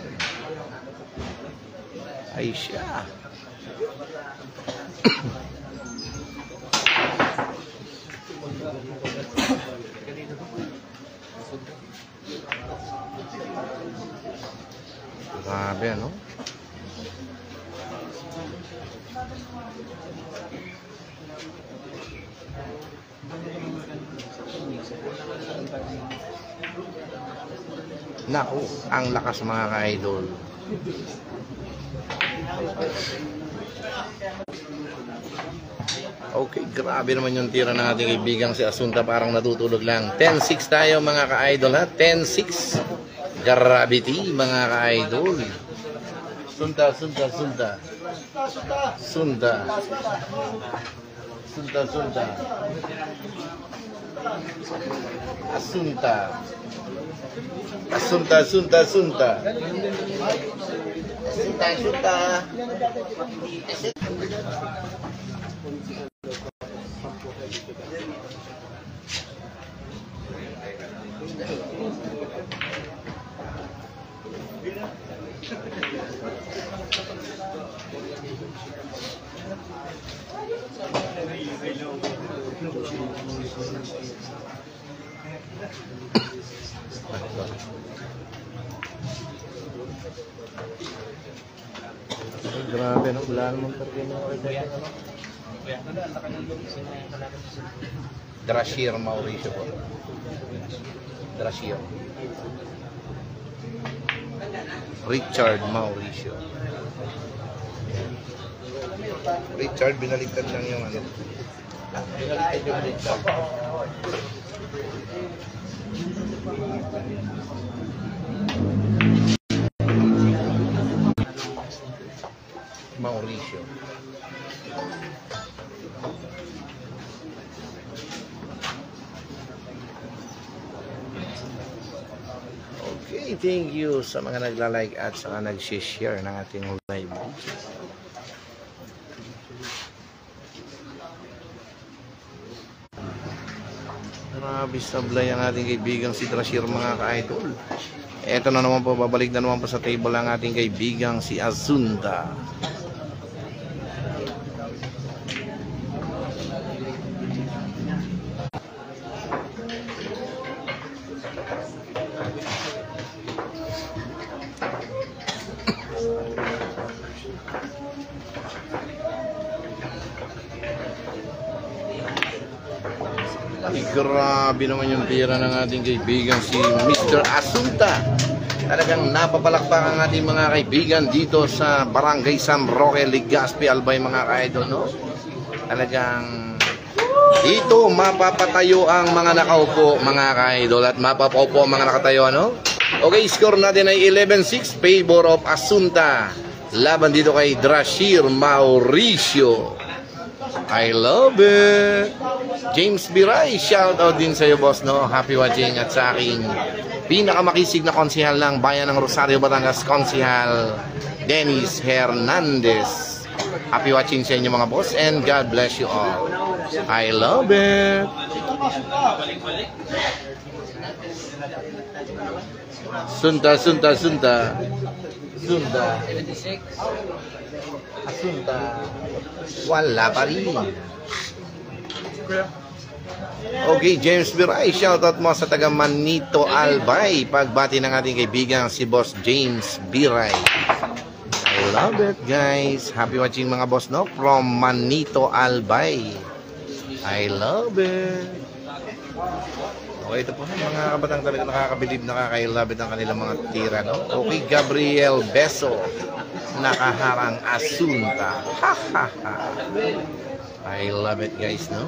Ay siya. Grabe, ano? Naku, ang lakas mga ka-idol. Okay, grabe naman yung tira ng ating kaibigang si Asunta. Parang natutulog lang. 10-6 tayo mga ka-idol, ha? 10-6. Gravity mga ka-idol. Sunta. Sunta. Asunta. Grabe, no? Wala naman terkino. Drasir Mauricio po. Drasir. Richard Mauricio. Richard, binaliktad lang yung ano. Binaliktad yung Richard. Mauricio. Okay, thank you sa mga nagla-like at saka nag-share ng ating live. Grabe sablay ang ating kaibigang si Drashir mga ka-idol. Eto na naman po, babalik na naman po sa table ang ating kaibigang si Azunda. Ay, grabe naman yung tira ng ating kaibigan si Mr. Asunta. Talagang napapalakpak ang ating mga kaibigan dito sa Barangay San Roque, Legazpi, Albay mga ka-idol, no? Talagang dito mapapatayo ang mga nakaupo mga ka-idol at mapapaupo ang mga nakatayo, no? Okay, score natin ay 11-6 favor of Asunta. Laban dito kay Drashir Mauricio. I love it. James Biray, shout out din sa iyo boss, no? Happy watching. At sa aking pinakamakisig na konsihal ng bayan ng Rosario, Batangas, konsihal Dennis Hernandez. Happy watching sa inyo mga boss and God bless you all. I love it. Sunta. Asunta. Wala pa rin. Okay, James Biray, shoutout mo sa taga Manito Albay. Pagbati ng ating kaibigan si Boss James Biray. I love it guys. Happy watching mga boss, no? From Manito Albay. I love it. Okay, ito po mga kabatang talaga nakakabilib, nakakailabit ang kanilang mga tira, no? Okay, Gabriel Beso. Nakaharang Asunta. Ha ha ha. I love it guys, no?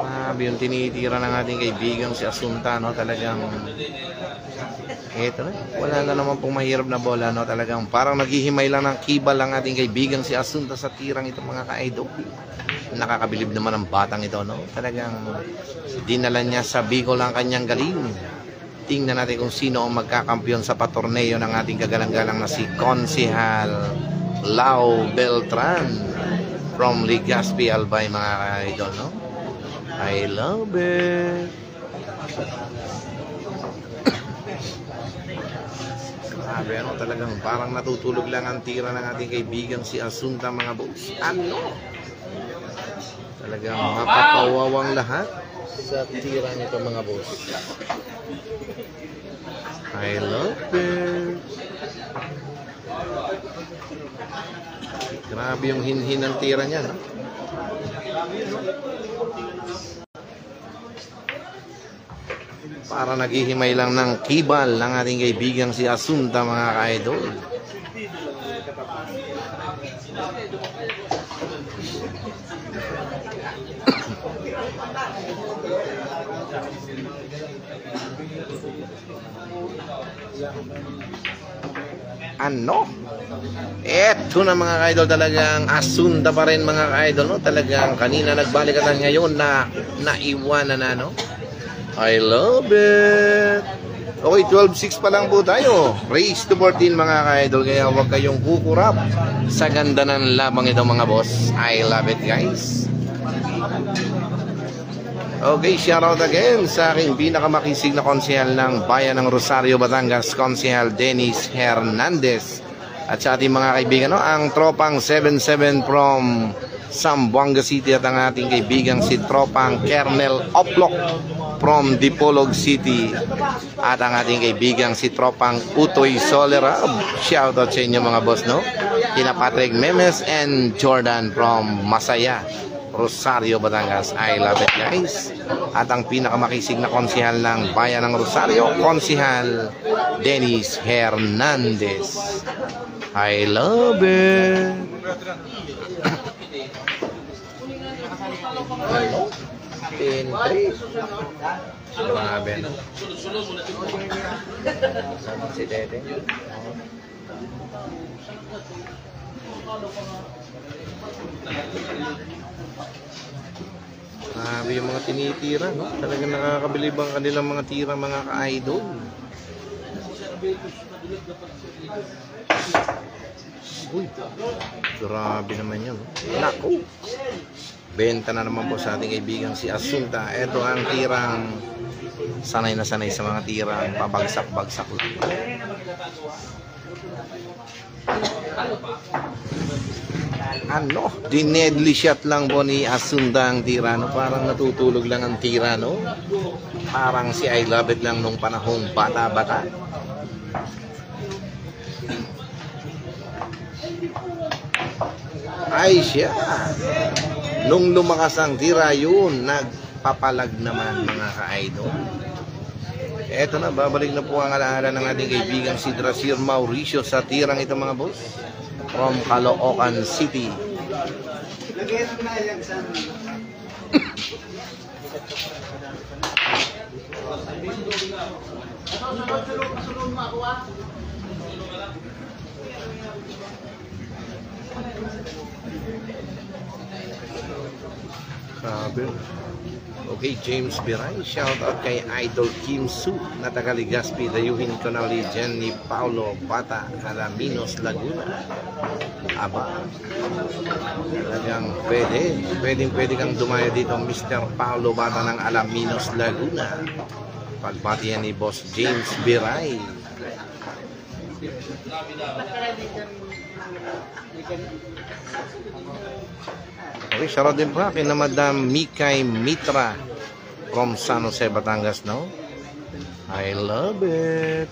Grabe yung tinitira ng ating kaibigan si Asunta, no? Talagang eto na, wala na naman pong mahirap na bola, no? Talagang parang naghihimay lang ng kibal ang ating kaibigan si Asunta sa tirang ito mga ka-idol. Nakakabilib naman ang batang ito, no? Talagang dinala niya sa Bicol ang kanyang galing. Tingnan natin kung sino ang magkakampiyon sa patorneo ng ating kagalang-galang na si Konsihal Lau Beltran from Legazpi, Albay mga ka-idol, no? I love it. Grabe, ano, talagang parang natutulog lang ang tira ng ating kaibigan si Asunta mga boss. Ano? Talagang mapapawawang lahat sa tira nito mga boss. I love it. Grabe yung hinhin ng tira niya, no? Para naghihimay lang ng kibal ng ating kaibigang si Asunta mga ka-idol. Ano? Eto na mga ka-idol, talagang Asunta pa rin mga ka-idol, no? Talagang kanina nagbalikatan, ngayon na naiwanan na, no? I love it. Okay, 12-6 pa lang po tayo. Race to 14 mga ka-idol, kaya huwag kayong kukurap sa ganda ng labang ito mga boss. I love it guys. Okay, shoutout again sa aking pinakamakisig na konsehal ng bayan ng Rosario, Batangas, konsehal Dennis Hernandez. At sa ating mga kaibigan, no, ang tropang 77 from Zamboanga City at ang ating kaibigang si tropang Kernel Oplok from Dipolog City at ang ating kaibigang si tropang Utoy Solerab. Shoutout sa inyo mga boss, no? Kina Patrick Memes and Jordan from Masaya, Rosario, Batangas. I love it guys. At ang pinakamakisig na konsihal ng bayan ng Rosario, konsihal Dennis Hernandez. I love it. Ano? 10-3. Grabe, no? Sama si Tete. Grabe yung mga tinitira, no? Talagang nakakabilib ang kanilang mga tira, mga ka-idol. Uy, grabe naman yun. Naku! Benta na naman po sa ating kaibigan si Asunta. Ito ang tirang sanay na sanay sa mga tirang pabagsak-bagsak lang. Ano? Dinedly shot lang po ni Asunta ang tira, no? Parang natutulog lang ang tira, no? Parang si I Love It lang nung panahong bata-bata. Ay siya. Nung lumakas ang tira yun, nagpapalag naman mga ka-idol. Eto na, babalik na po ang alaala ng ating kaibigan si Drasir Mauricio sa tirang ito mga boss. From Caloocan City. Grabe. Okay, James Biray. Shout out kay Idol Kim Su na taga Legazpi. Dayuhin ko na ulit dyan ni Paulo Bata, Alaminos, Laguna. Aba. Talagang pwede kang dumayo dito, Mr. Paulo Bata ng Alaminos, Laguna. Pagbatihan ni Boss James Biray. Okay, shoutout din po kay na Madam Mikay Mitra from San Jose, Batangas, no? I love it.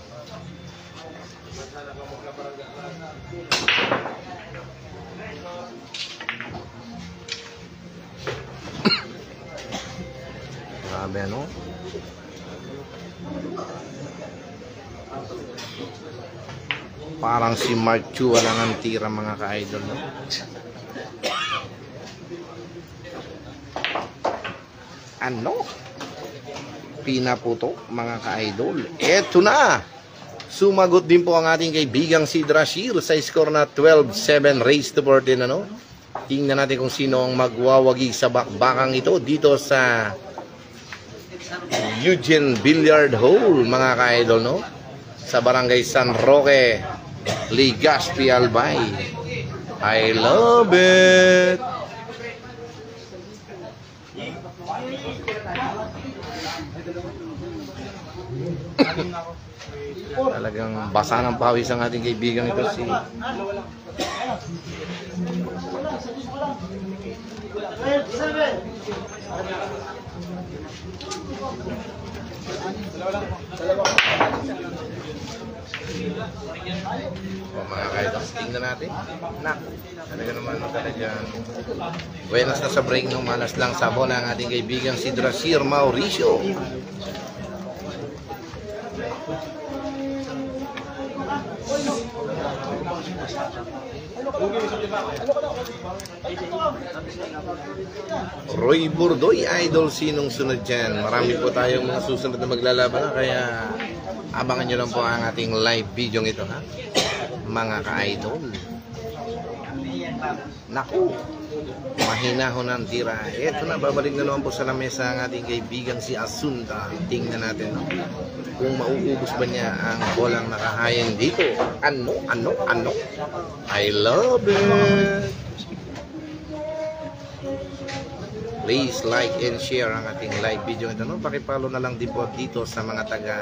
Grabe, no? Parang si Mark Chua lang ang tira mga ka-idol, no? Ano? Pinaputo mga ka-idol. Eto na! Sumagot din po ang ating kaibigang si Drasir sa score na 12-7 race to 14, ano? Tingnan natin kung sino ang magwawagi sa bakbakang ito dito sa Eugene Billiard Hall mga ka-idol, no? Sa Barangay San Roque, Legazpi, Albay. I love it! Talagang basa ng pawis ang ating kaibigan ito si mga kaidol. Tingnan natin. Talaga naman talagang buenas na sa break, no? Malas lang sa bola ang ating kaibigan si Drasir Mauricio. Roy Burdoy, idol, sinong sunod dyan? Marami po tayong mga susunod na maglalaban, kaya abangan nyo lang po ang ating live video ito, ha? Mga ka-idol. Naku, mahinahon ang tira. Eto na, babalik na naman po sa lamesa ang ating kaibigan si Asunta. Tingnan natin, no? Kung mauubos ba niya ang bolang nakahayan dito. Ano? I love it! Please like and share ang ating live video ito, no? Pakipalo na lang din po dito sa mga taga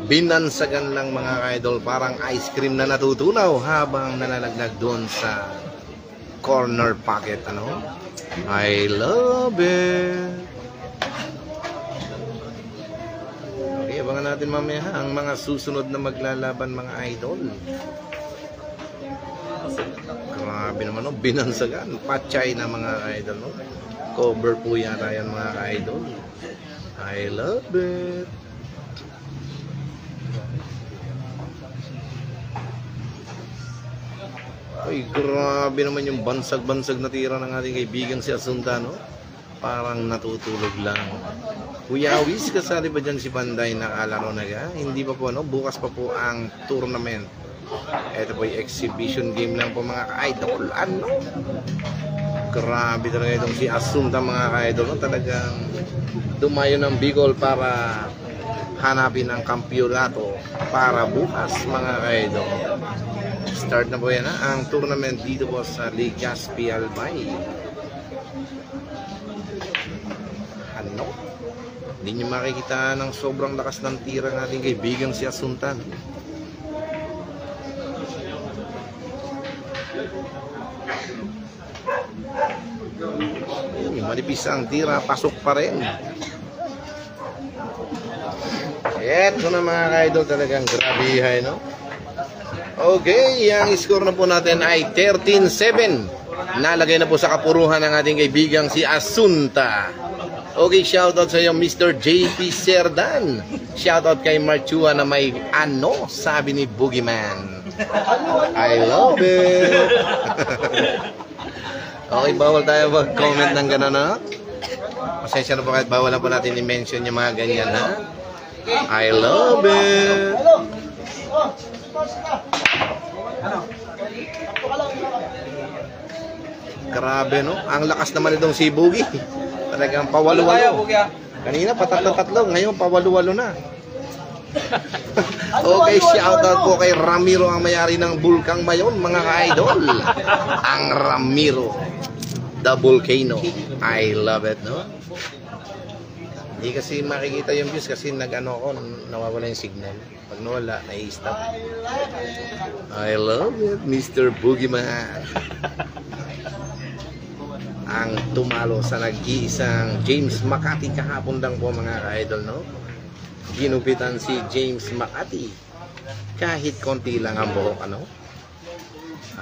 binansagan lang mga idol, parang ice cream na natutunaw habang nalalaglag doon sa corner pocket, ano? I love it! Okay, abangan natin mamaya ang mga susunod na maglalaban mga idol. Grabe naman, no? Binansagan, patchay na mga idol, no? Cover po yata yan mga idol. I love it! Ay, grabe naman yung bansag-bansag na tira ng ating kaibigan si Asunta, no? Parang natutulog lang. Kuya Awis, kasali ba dyan si Panday nakalaro na ga? Hindi pa po, no? Bukas pa po ang tournament. Ito po yung exhibition game lang po mga ka-idol. Ano? Grabe talaga itong si Asunta mga ka-idol, no? Talagang dumayo ng Bicol para hanapin ang kampyonato para bukas mga ka-idol. Start na po yan, ha? Ang tournament dito po sa Legazpi Albay. Ano? Hindi nyo makikita ng sobrang lakas ng tira ng ating kaibigan si Asunta. Manipis ang tira, pasok pa rin. Eto na mga ka-idol, talagang grabihay, no? Okay, ang score na po natin ay 13-7. Nalagay na po sa kapuruhan ng ating kaibigang si Asunta. Okay, shoutout sa iyo Mr. JP Serdan. Shoutout kay Marchua na may ano, sabi ni Boogeyman. I love it. Okay, bawal tayo mag-comment ng gano'n, no? Pasensya na po kahit bawal na po natin i-mention yung mga ganyan, ha? I love it. Grabe, no? Ang lakas naman itong si Boogie. Talagang pawalo-walo. Kanina patatlo-tatlo, ngayon pawalo-walo na. Okay, shoutout po kay Ramiro, ang may-ari ng Bulkang Mayon, mga ka-idol. Ang Ramiro, the volcano. I love it, no? Hindi kasi makikita yung views kasi nag-ano ako, nawawala yung signal. Pag nawala, nai-stop. I love it, Mr. Boogeyman. Ang tumalo sa nag-iisang James Makati kahapon lang po mga ka-idol, no? Ginupitan si James Makati. Kahit konti lang ang buhok, ano?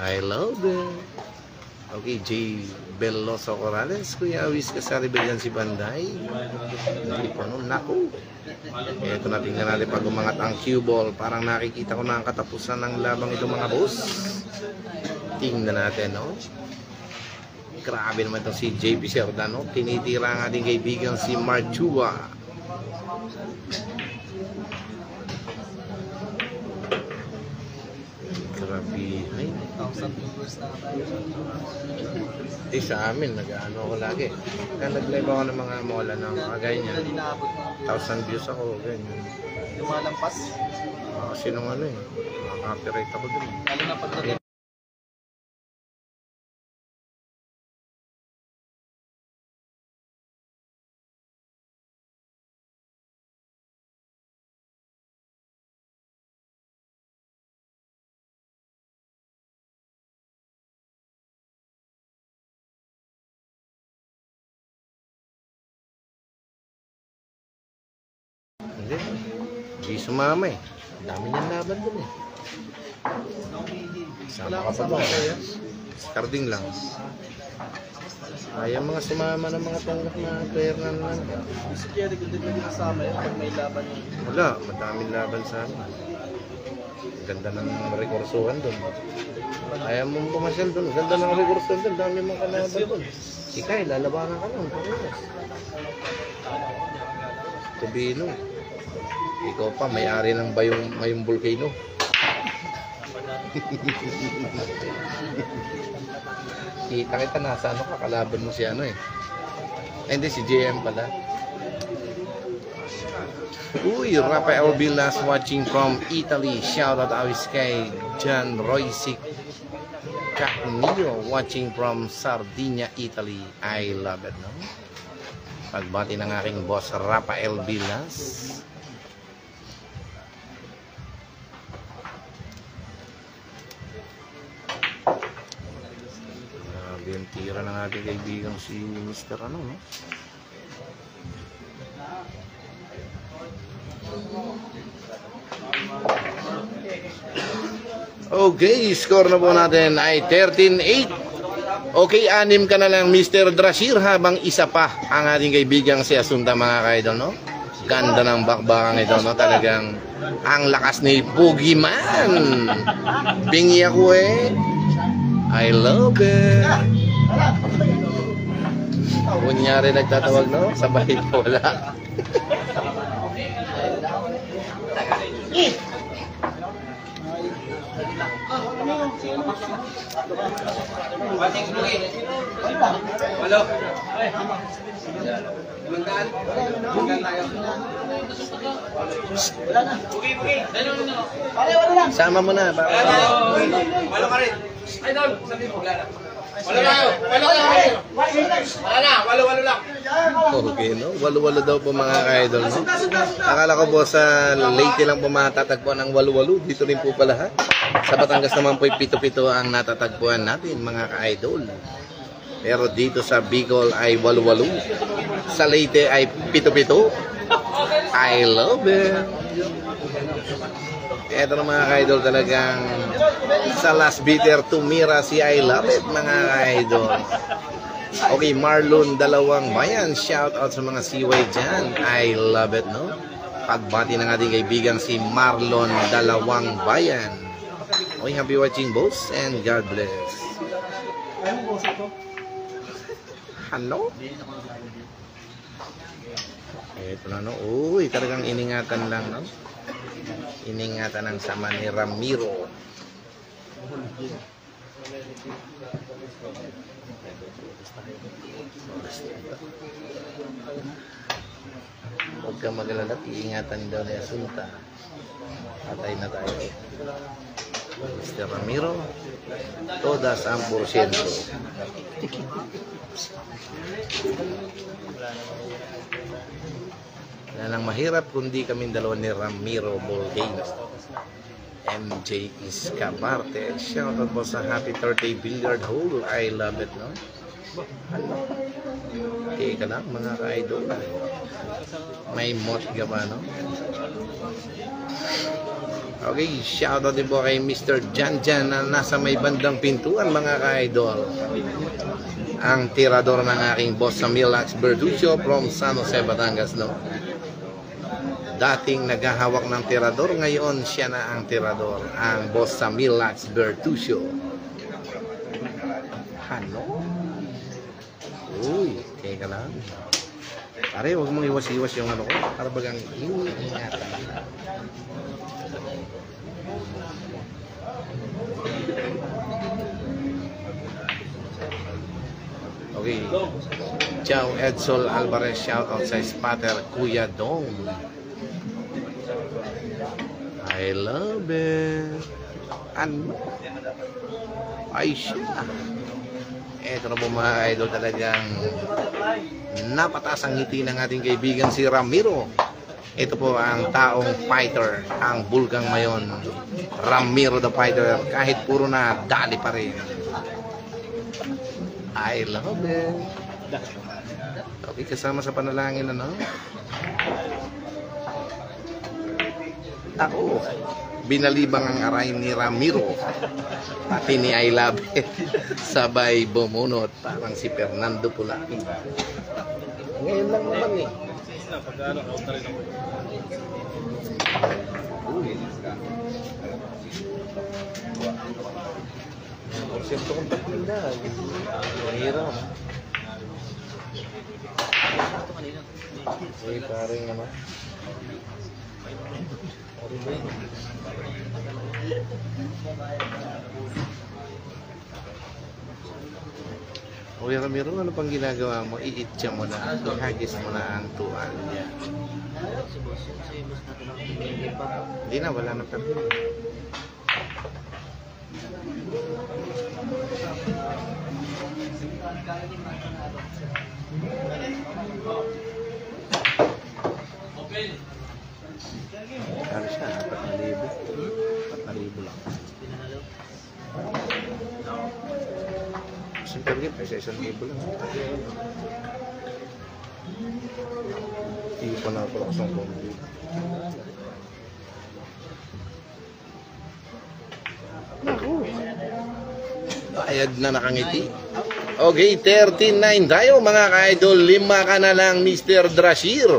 I love it. Okay, J. Beloso Corrales, Kuya Awis, kasali ba dyan si Banday? Hindi po, no? Naku. Ito na, tingnan natin pag umangat ang cue ball. Parang nakikita ko na ang katapusan ng labang ito mga boss. Tingnan natin, no? Grabe naman itong si JP Serdan, no? Tinitira ang ating kaibigan si Marchua. Grabe. Ay. Sa amin, nag-ano ako lagi. Kaya nag-live ako ng mga mola ng mga ganyan. 1,000 views ako, ganyan. Lumalampas. Kasi nung ano eh, copyright ako dun. Lalo na pag Hindi sumama eh. Dami niyang laban dun eh. Sama ka pa ba? Skarding lang. Ayaw mga sumama ng mga tanggap na player na naman. si Jerry kung din naging kasama yun pag may laban yun. Wala, madaming laban sa amin. Ganda ng rekursuhan dun. Ayaw mong pumasyal dun. Ganda ng rekursuhan dun. Dami mong kalaban dun. Ikay, lalabanan ka lang. Tubino. Ikaw pa, may-ari ng Mayong Volcano. Kita nasa ano ka, kalaban mo si ano eh. Ay, hindi, si JM pala. Uy, Rafael Villas watching from Italy. Shout out awis kay John Roysic Cagnillo watching from Sardinia, Italy. I love it, no? Pagbati ng aking boss, Rafael Villas. Yung tira ng ating kaibigang si Mr. Ano, no? Okay, score na po natin ay 13-8. Okay, 6 ka na lang Mr. Drashir habang isa pa ang ating kaibigang si Asunta mga ka-idol, no? Ganda ng bakbakang ito, no? Talagang ang lakas ni Boogeyman. Bingi ako eh. I love it. Kunyari nagtatawag, no? Sabay po wala. Bating sugi. Walo. Limandaan. Limandaan tayo. Wala na. Bugi, bugi. Pare, wala lang. Sama mo na. Walo ka rin. Ay, doon. Sabi mo, wala na. Walo tayo. Walo tayo. Wala na. Walo lang. Okay, no? Walo-walo daw po mga ka-idol, no? Akala ko po sa Leyte lang po matatagpuan ang walo-walo. Dito rin po pala, ha? Sa Batangas naman po pito-pito ang natatagpuan natin, mga ka-idol. Pero dito sa Bicol ay walo-walo. Sa Leyte ay pito-pito. I love it. Eto na mga ka-idol, talagang sa last beater tumira si I love it, mga ka-idol. Okay, Marlon Dalawang Bayan, shout out sa mga CY dyan. I love it, no? Pagbati ng ating kaibigan si Marlon Dalawang Bayan. Okay, happy watching boss and God bless. Hello? Ito na, no? Uy, talagang iningatan lang, no? Iningatan ang sama ni Ramiro. Huwag kang mag-alala, iingatan daw ni Asunta. Patay na tayo. Mr. Ramiro, todas ang porsyento. Wala nang mahirap kundi kaming dalawa ni Ramiro Bolgay. MJ Escabarte. Shoutout po sa Happy 30 Billiard Hole. I love it, no? Okay ka lang, mga ka-idol. May mot ka ba, no? Okay, shoutout din po kay Mr. Jan Jan na nasa may bandang pintuan, mga ka-idol. Ang tirador ng aking boss sa Milax Bertuccio from San Jose, Batangas, no? Dating naghahawak ng tirador, ngayon siya na ang tirador, ang boss sa Milax Bertuccio. Ano? Uy, teka lang. Pare, huwag mong iwas-iwas yung ano ko. Para bagang ingatan. Okay. Ciao, Edsol Alvarez. Shout out sa spotter, Kuya Dong. I love it. Ano? Ay siya. Ito na po mga idol, talagang napataas ang ngiti ng ating kaibigan si Ramiro. Ito po ang taong fighter, ang Bulgang Mayon, Ramiro the Fighter, kahit puro na dali pa rin. I love it. Okay, kasama sa panalangin, ano? Ako, binalibang ang aray ni Ramiro, pati ni I love it. Sabay bumunot, parang si Fernando Pulaki. Ngayon lang naman eh. Porsyento kong pagpindag. Mahirap. Uy, parang naman. Uy, Ramiro, ano pang ginagawa mo? Iitsa mo na, ihagis mo na ang tuwan niya. Hindi na, wala na pa. Ano siya? 4,000. 4,000 lang. Simple game, ay sa 1,000 lang. Hindi pa na ako sa comedy. Bayad na nakangiti. Okay, 39 tayo mga ka-idol. 5 ka na lang, Mr. Drashir.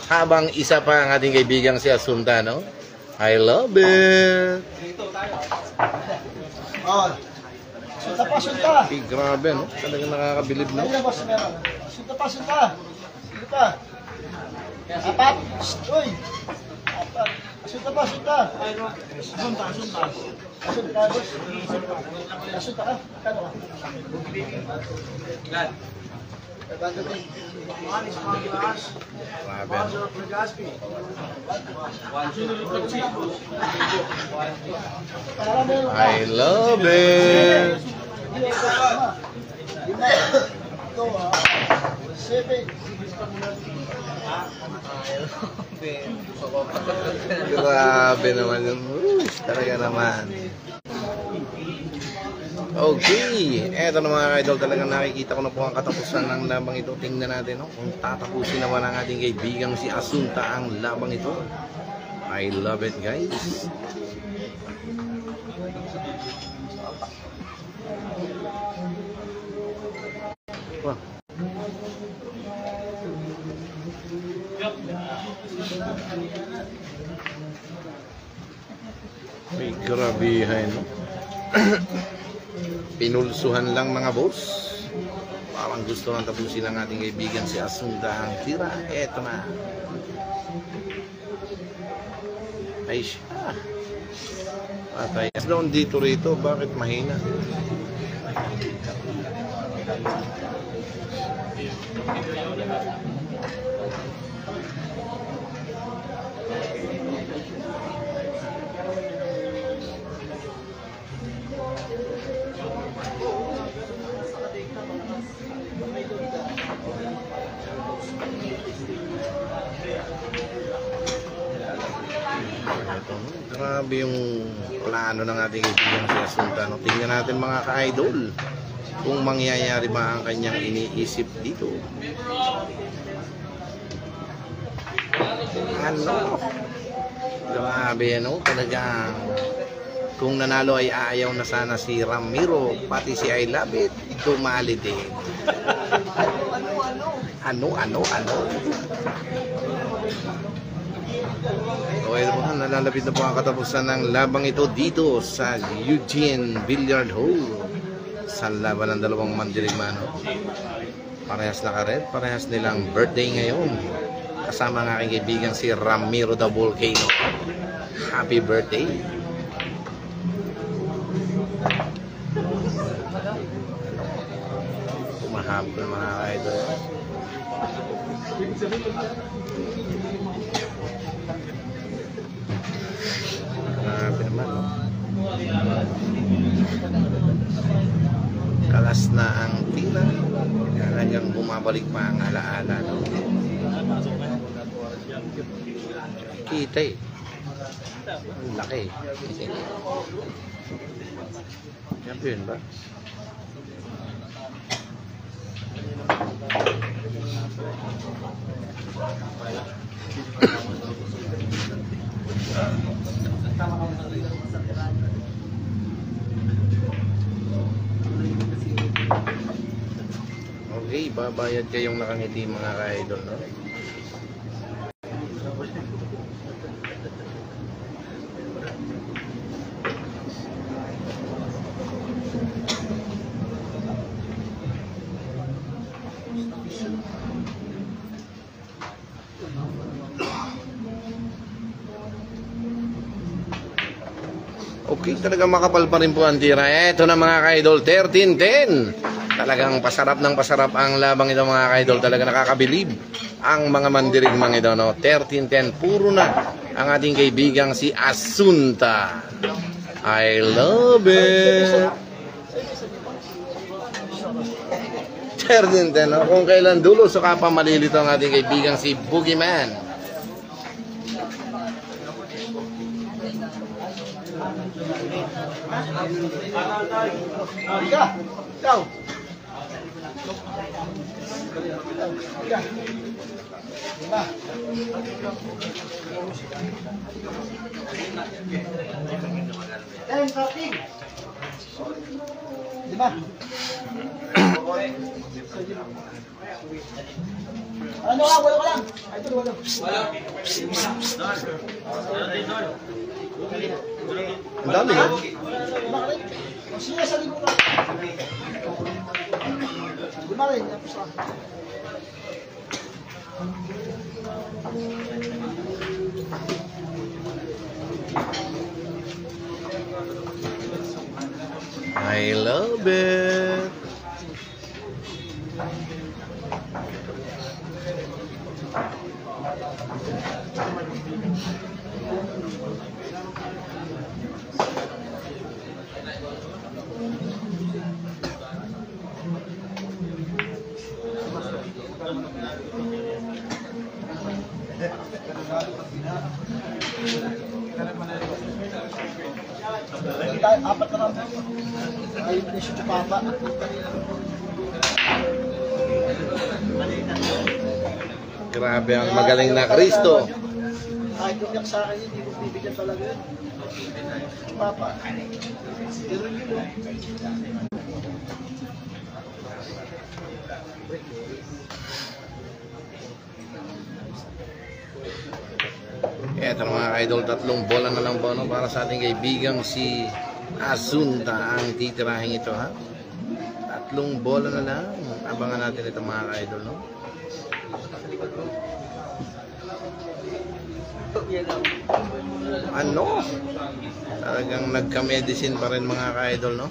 Habang isa pa ang ating kaibigang si Asunta, no? I love it. Oh. Sunta pa, sunta. Okay, grabe, no? Talagang nakakabilib, no? Ayun na, boss, meron. Sunta pa, sunta. Sunta pa. Apat. Uy. Apat. Sunta pa, sunta. Sunta, sunta. Sunta, boss. Sunta ka. Kano ka? Ilan? Grabe, no? Para meron ka. I love it! Lima. 7. Grabe naman yun. Talaga naman. Okay, eto na mga ka-idol, talagang nakikita ko na po ang katapusan ng labang ito. Tingnan natin, no? Kung tatapusin naman ang ating kaibigang si Asunta ang labang ito. I love it, guys. Wow. May grabihan, no? Pinulsuhan lang mga boss. Parang gusto lang tapusin ng ating kaibigan si Asunta ang tira. Eto na. Ay siya. Patay. Down dito rito. Bakit mahina? Grabe yung plano ng ating kaibigan si Asunta, no? Tingnan natin mga ka-idol kung mangyayari ba ang kanyang iniisip dito. Ano? Grabe, no? Talagang kung nanalo ay aayaw na sana si Ramiro, pati si I Love It tumali din. Ano? Okay po, nalalapit na po ang katapusan ng labang ito dito sa Eugene Billiard Hall sa laban ng dalawang mandirigmano. Parehas na karet, parehas nilang birthday ngayon. Kasama ang aking kaibigan si Ramiro the Volcano. Happy birthday! Kumahapon mga idol. Grabe naman, no? Kalas na ang tila. Talagang bumabalik pa ang alaala, no? Kita eh. Ang laki. Champion ba? Okay, babayad kayong nakangiti mga ka-idol, no? Okay, talagang makapal pa rin po ang tira. Eto na mga ka-idol, 13-10. Talagang pasarap ng pasarap ang labang ito mga ka-idol. Talagang nakakabilib ang mga mandirigmang ito, no? 13-10, puro na ang ating kaibigang si Asunta. I love it. 13-10, no? Kung kailan dulo, suka pa malilito ang ating kaibigang si Boogeyman. Ika. Ikaw. Ika. Lima. 10, 13. Lima. Ano ka? Walo ka lang. Ay, ito, walo. Ang dami, no? Lima ka rin. Sige, sa libo ka. Lima rin, tapos lang. I love it. Lagi tayo, apat na rami. Ayaw na siya papa. Grabe ang magaling na Kristo. Kahit umiyak sa akin yun, hindi ko bibigyan talaga yun. Papa. Pero yun o. Eto mga idol, 3 bola na lang po no, para sa ating kaibigang si Asunta ang titirahin ito ha. 3 bola na lang. Abangan natin ito mga idol no. Ano? Talagang nagka-medicine pa rin mga ka-idol no.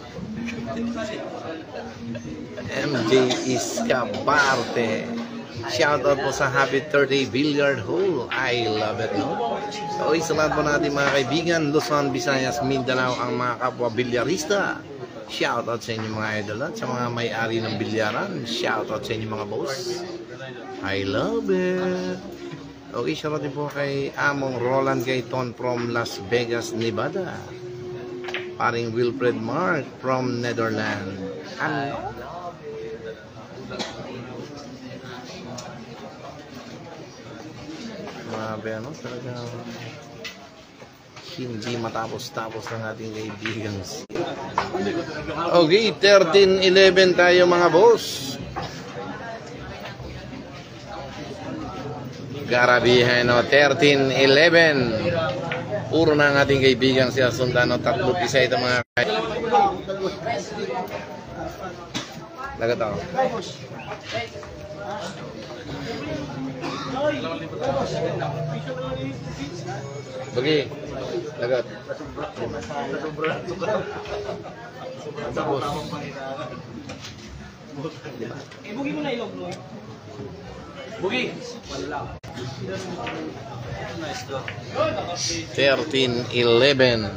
MJ Escaparte. Shoutout po sa Happy 30 Billiard Hole. I love it, no? So, sa lahat po natin mga kaibigan, Luzon, Visayas, Mindanao, ang mga kapwa bilyarista. Shoutout sa inyo mga idol at sa mga may-ari ng bilyaran. Shoutout sa inyo mga boss. I love it. Okay, shoutout din po kay Among Roland Gayton from Las Vegas, Nevada. Paring Wilfred Mark from Netherlands. Ano? Grabe ano, talagang hindi matapos-tapos ng ating kaibigan. Okay, 13-11 tayo mga boss. Garabihan no, 13-11. Puro na ang ating kaibigan si Asuntano. 3 pisa ito mga kaibigan. Lagat ako. Bagi, lagat. Tapos. Bugi mo na ilog mo. Bugi. 13-11.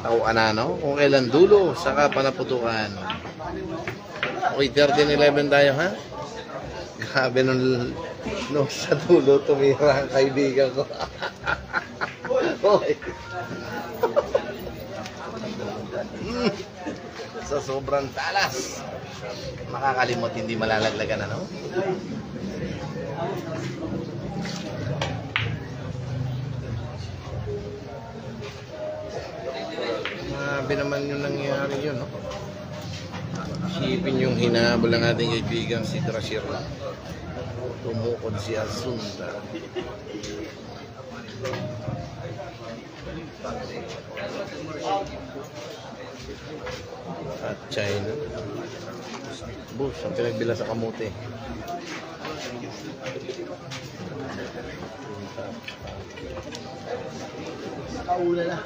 Tauan na no? Kung kailan dulo, saka panaputukan. Okay, 13-11 tayo ha? Grabe nung sa dulo tumira ang kaibigan ko. Okay. Sa sobrang talas. Makakalimot, hindi malalaglagan ano? Grabe naman yung nangyari yun, no? Isipin yung hinabol ng ating kaibigan si Trasir. Tumukod si Asunta. At China. Bus, ang pinagbila sa kamote. Nakaula na.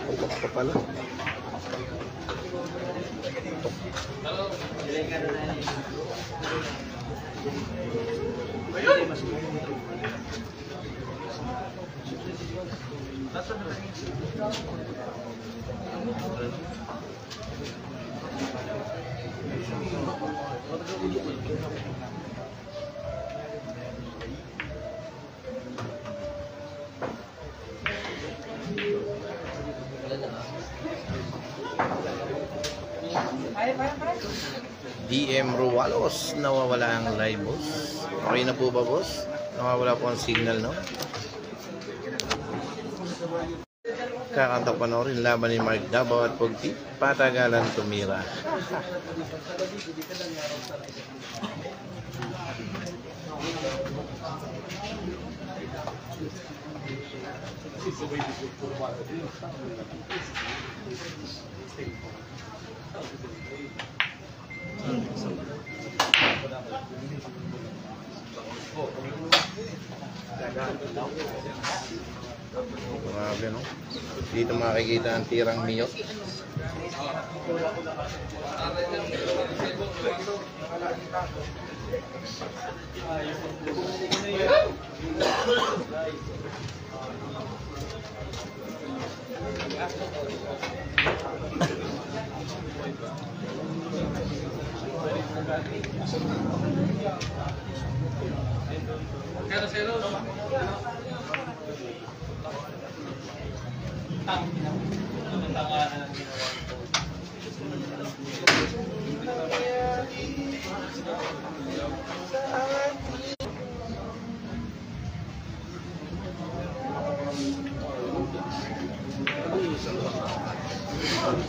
Pupok pa pala. DM Rualos, nawawala ang live boss. Okay na po ba boss? Nawawala po ang signal no? Kakanta panoorin laban ni Mark Davao at Pugti, patagalan tumira. Grabe, no? Dito makikita ang tirang miyot.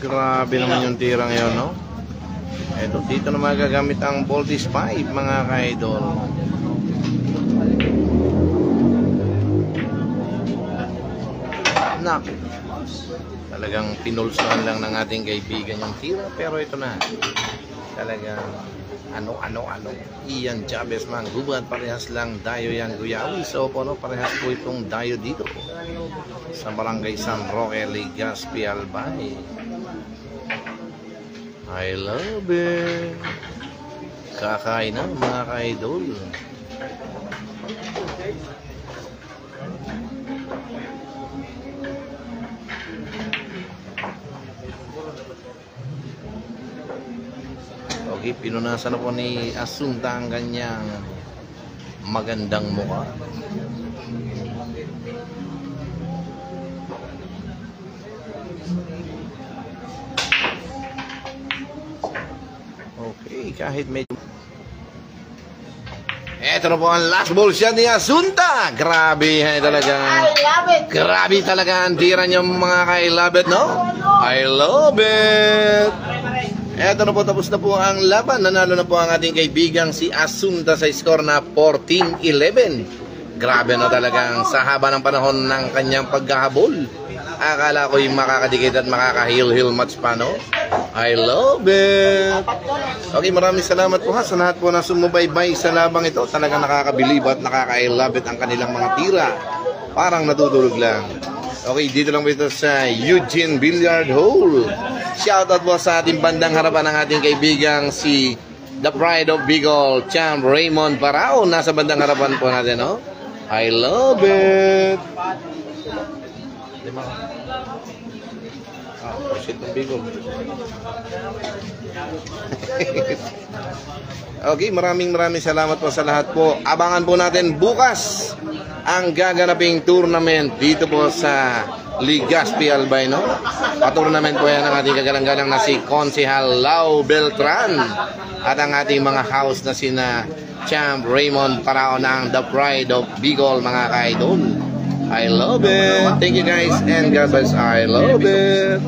Grabe naman yung tirang yun, no? Eto, dito na magagamit ang voltage 5, mga ka-idol. Nak, talagang pinulsuhan lang ng ating kaibigan yung tira, pero ito na. Talagang ano. Ian Chavez man, gubat, parehas lang dayo yan, Guyawi. So, no, parehas po itong dayo dito sa Barangay San Roque, Legazpi, Albay. I love it. Kakain na, mga ka-idol. Okay, pinunasan na po ni Asunta ang kanyang magandang mukha. Okay, kahit medyo... Eto na po ang last ball shot ni Asunta. Grabe, talaga. Grabe talaga ang tira niyo, mga ka-I-love it, no? I love it. Eto na po, tapos na po ang laban. Nanalo na po ang ating kaibigang si Asunta sa score na 14-11. Grabe na talagang sa haba ng panahon ng kanyang pagkahabol. Akala ko'y makakadikit at makaka-heal match pa, no? I love it. Okay, maraming salamat po ha sa lahat po na sumubaybay sa labang ito. Talagang nakakabilib at nakaka-I love it ang kanilang mga tira. Parang natutulog lang. Okay, dito lang po ito sa Eugene Billiard Hall. Shoutout po sa ating bandang harapan ng ating kaibigang si The Pride of Bicol, Champ Raymond Parao. Nasa bandang harapan po natin, no? I love it. Shit ng Bicol. Okay, maraming salamat po sa lahat po. Abangan po natin bukas ang gaganaping tournament dito po sa Legazpi, Albay, no? Pa-tournament po yan ng ating kagalang-galang na si Konsehal Lau Beltran at ang ating mga house na sina Champ Raymond Parao ng The Pride of Bicol, mga ka-idol. I love it. Thank you guys and God bless. I love it.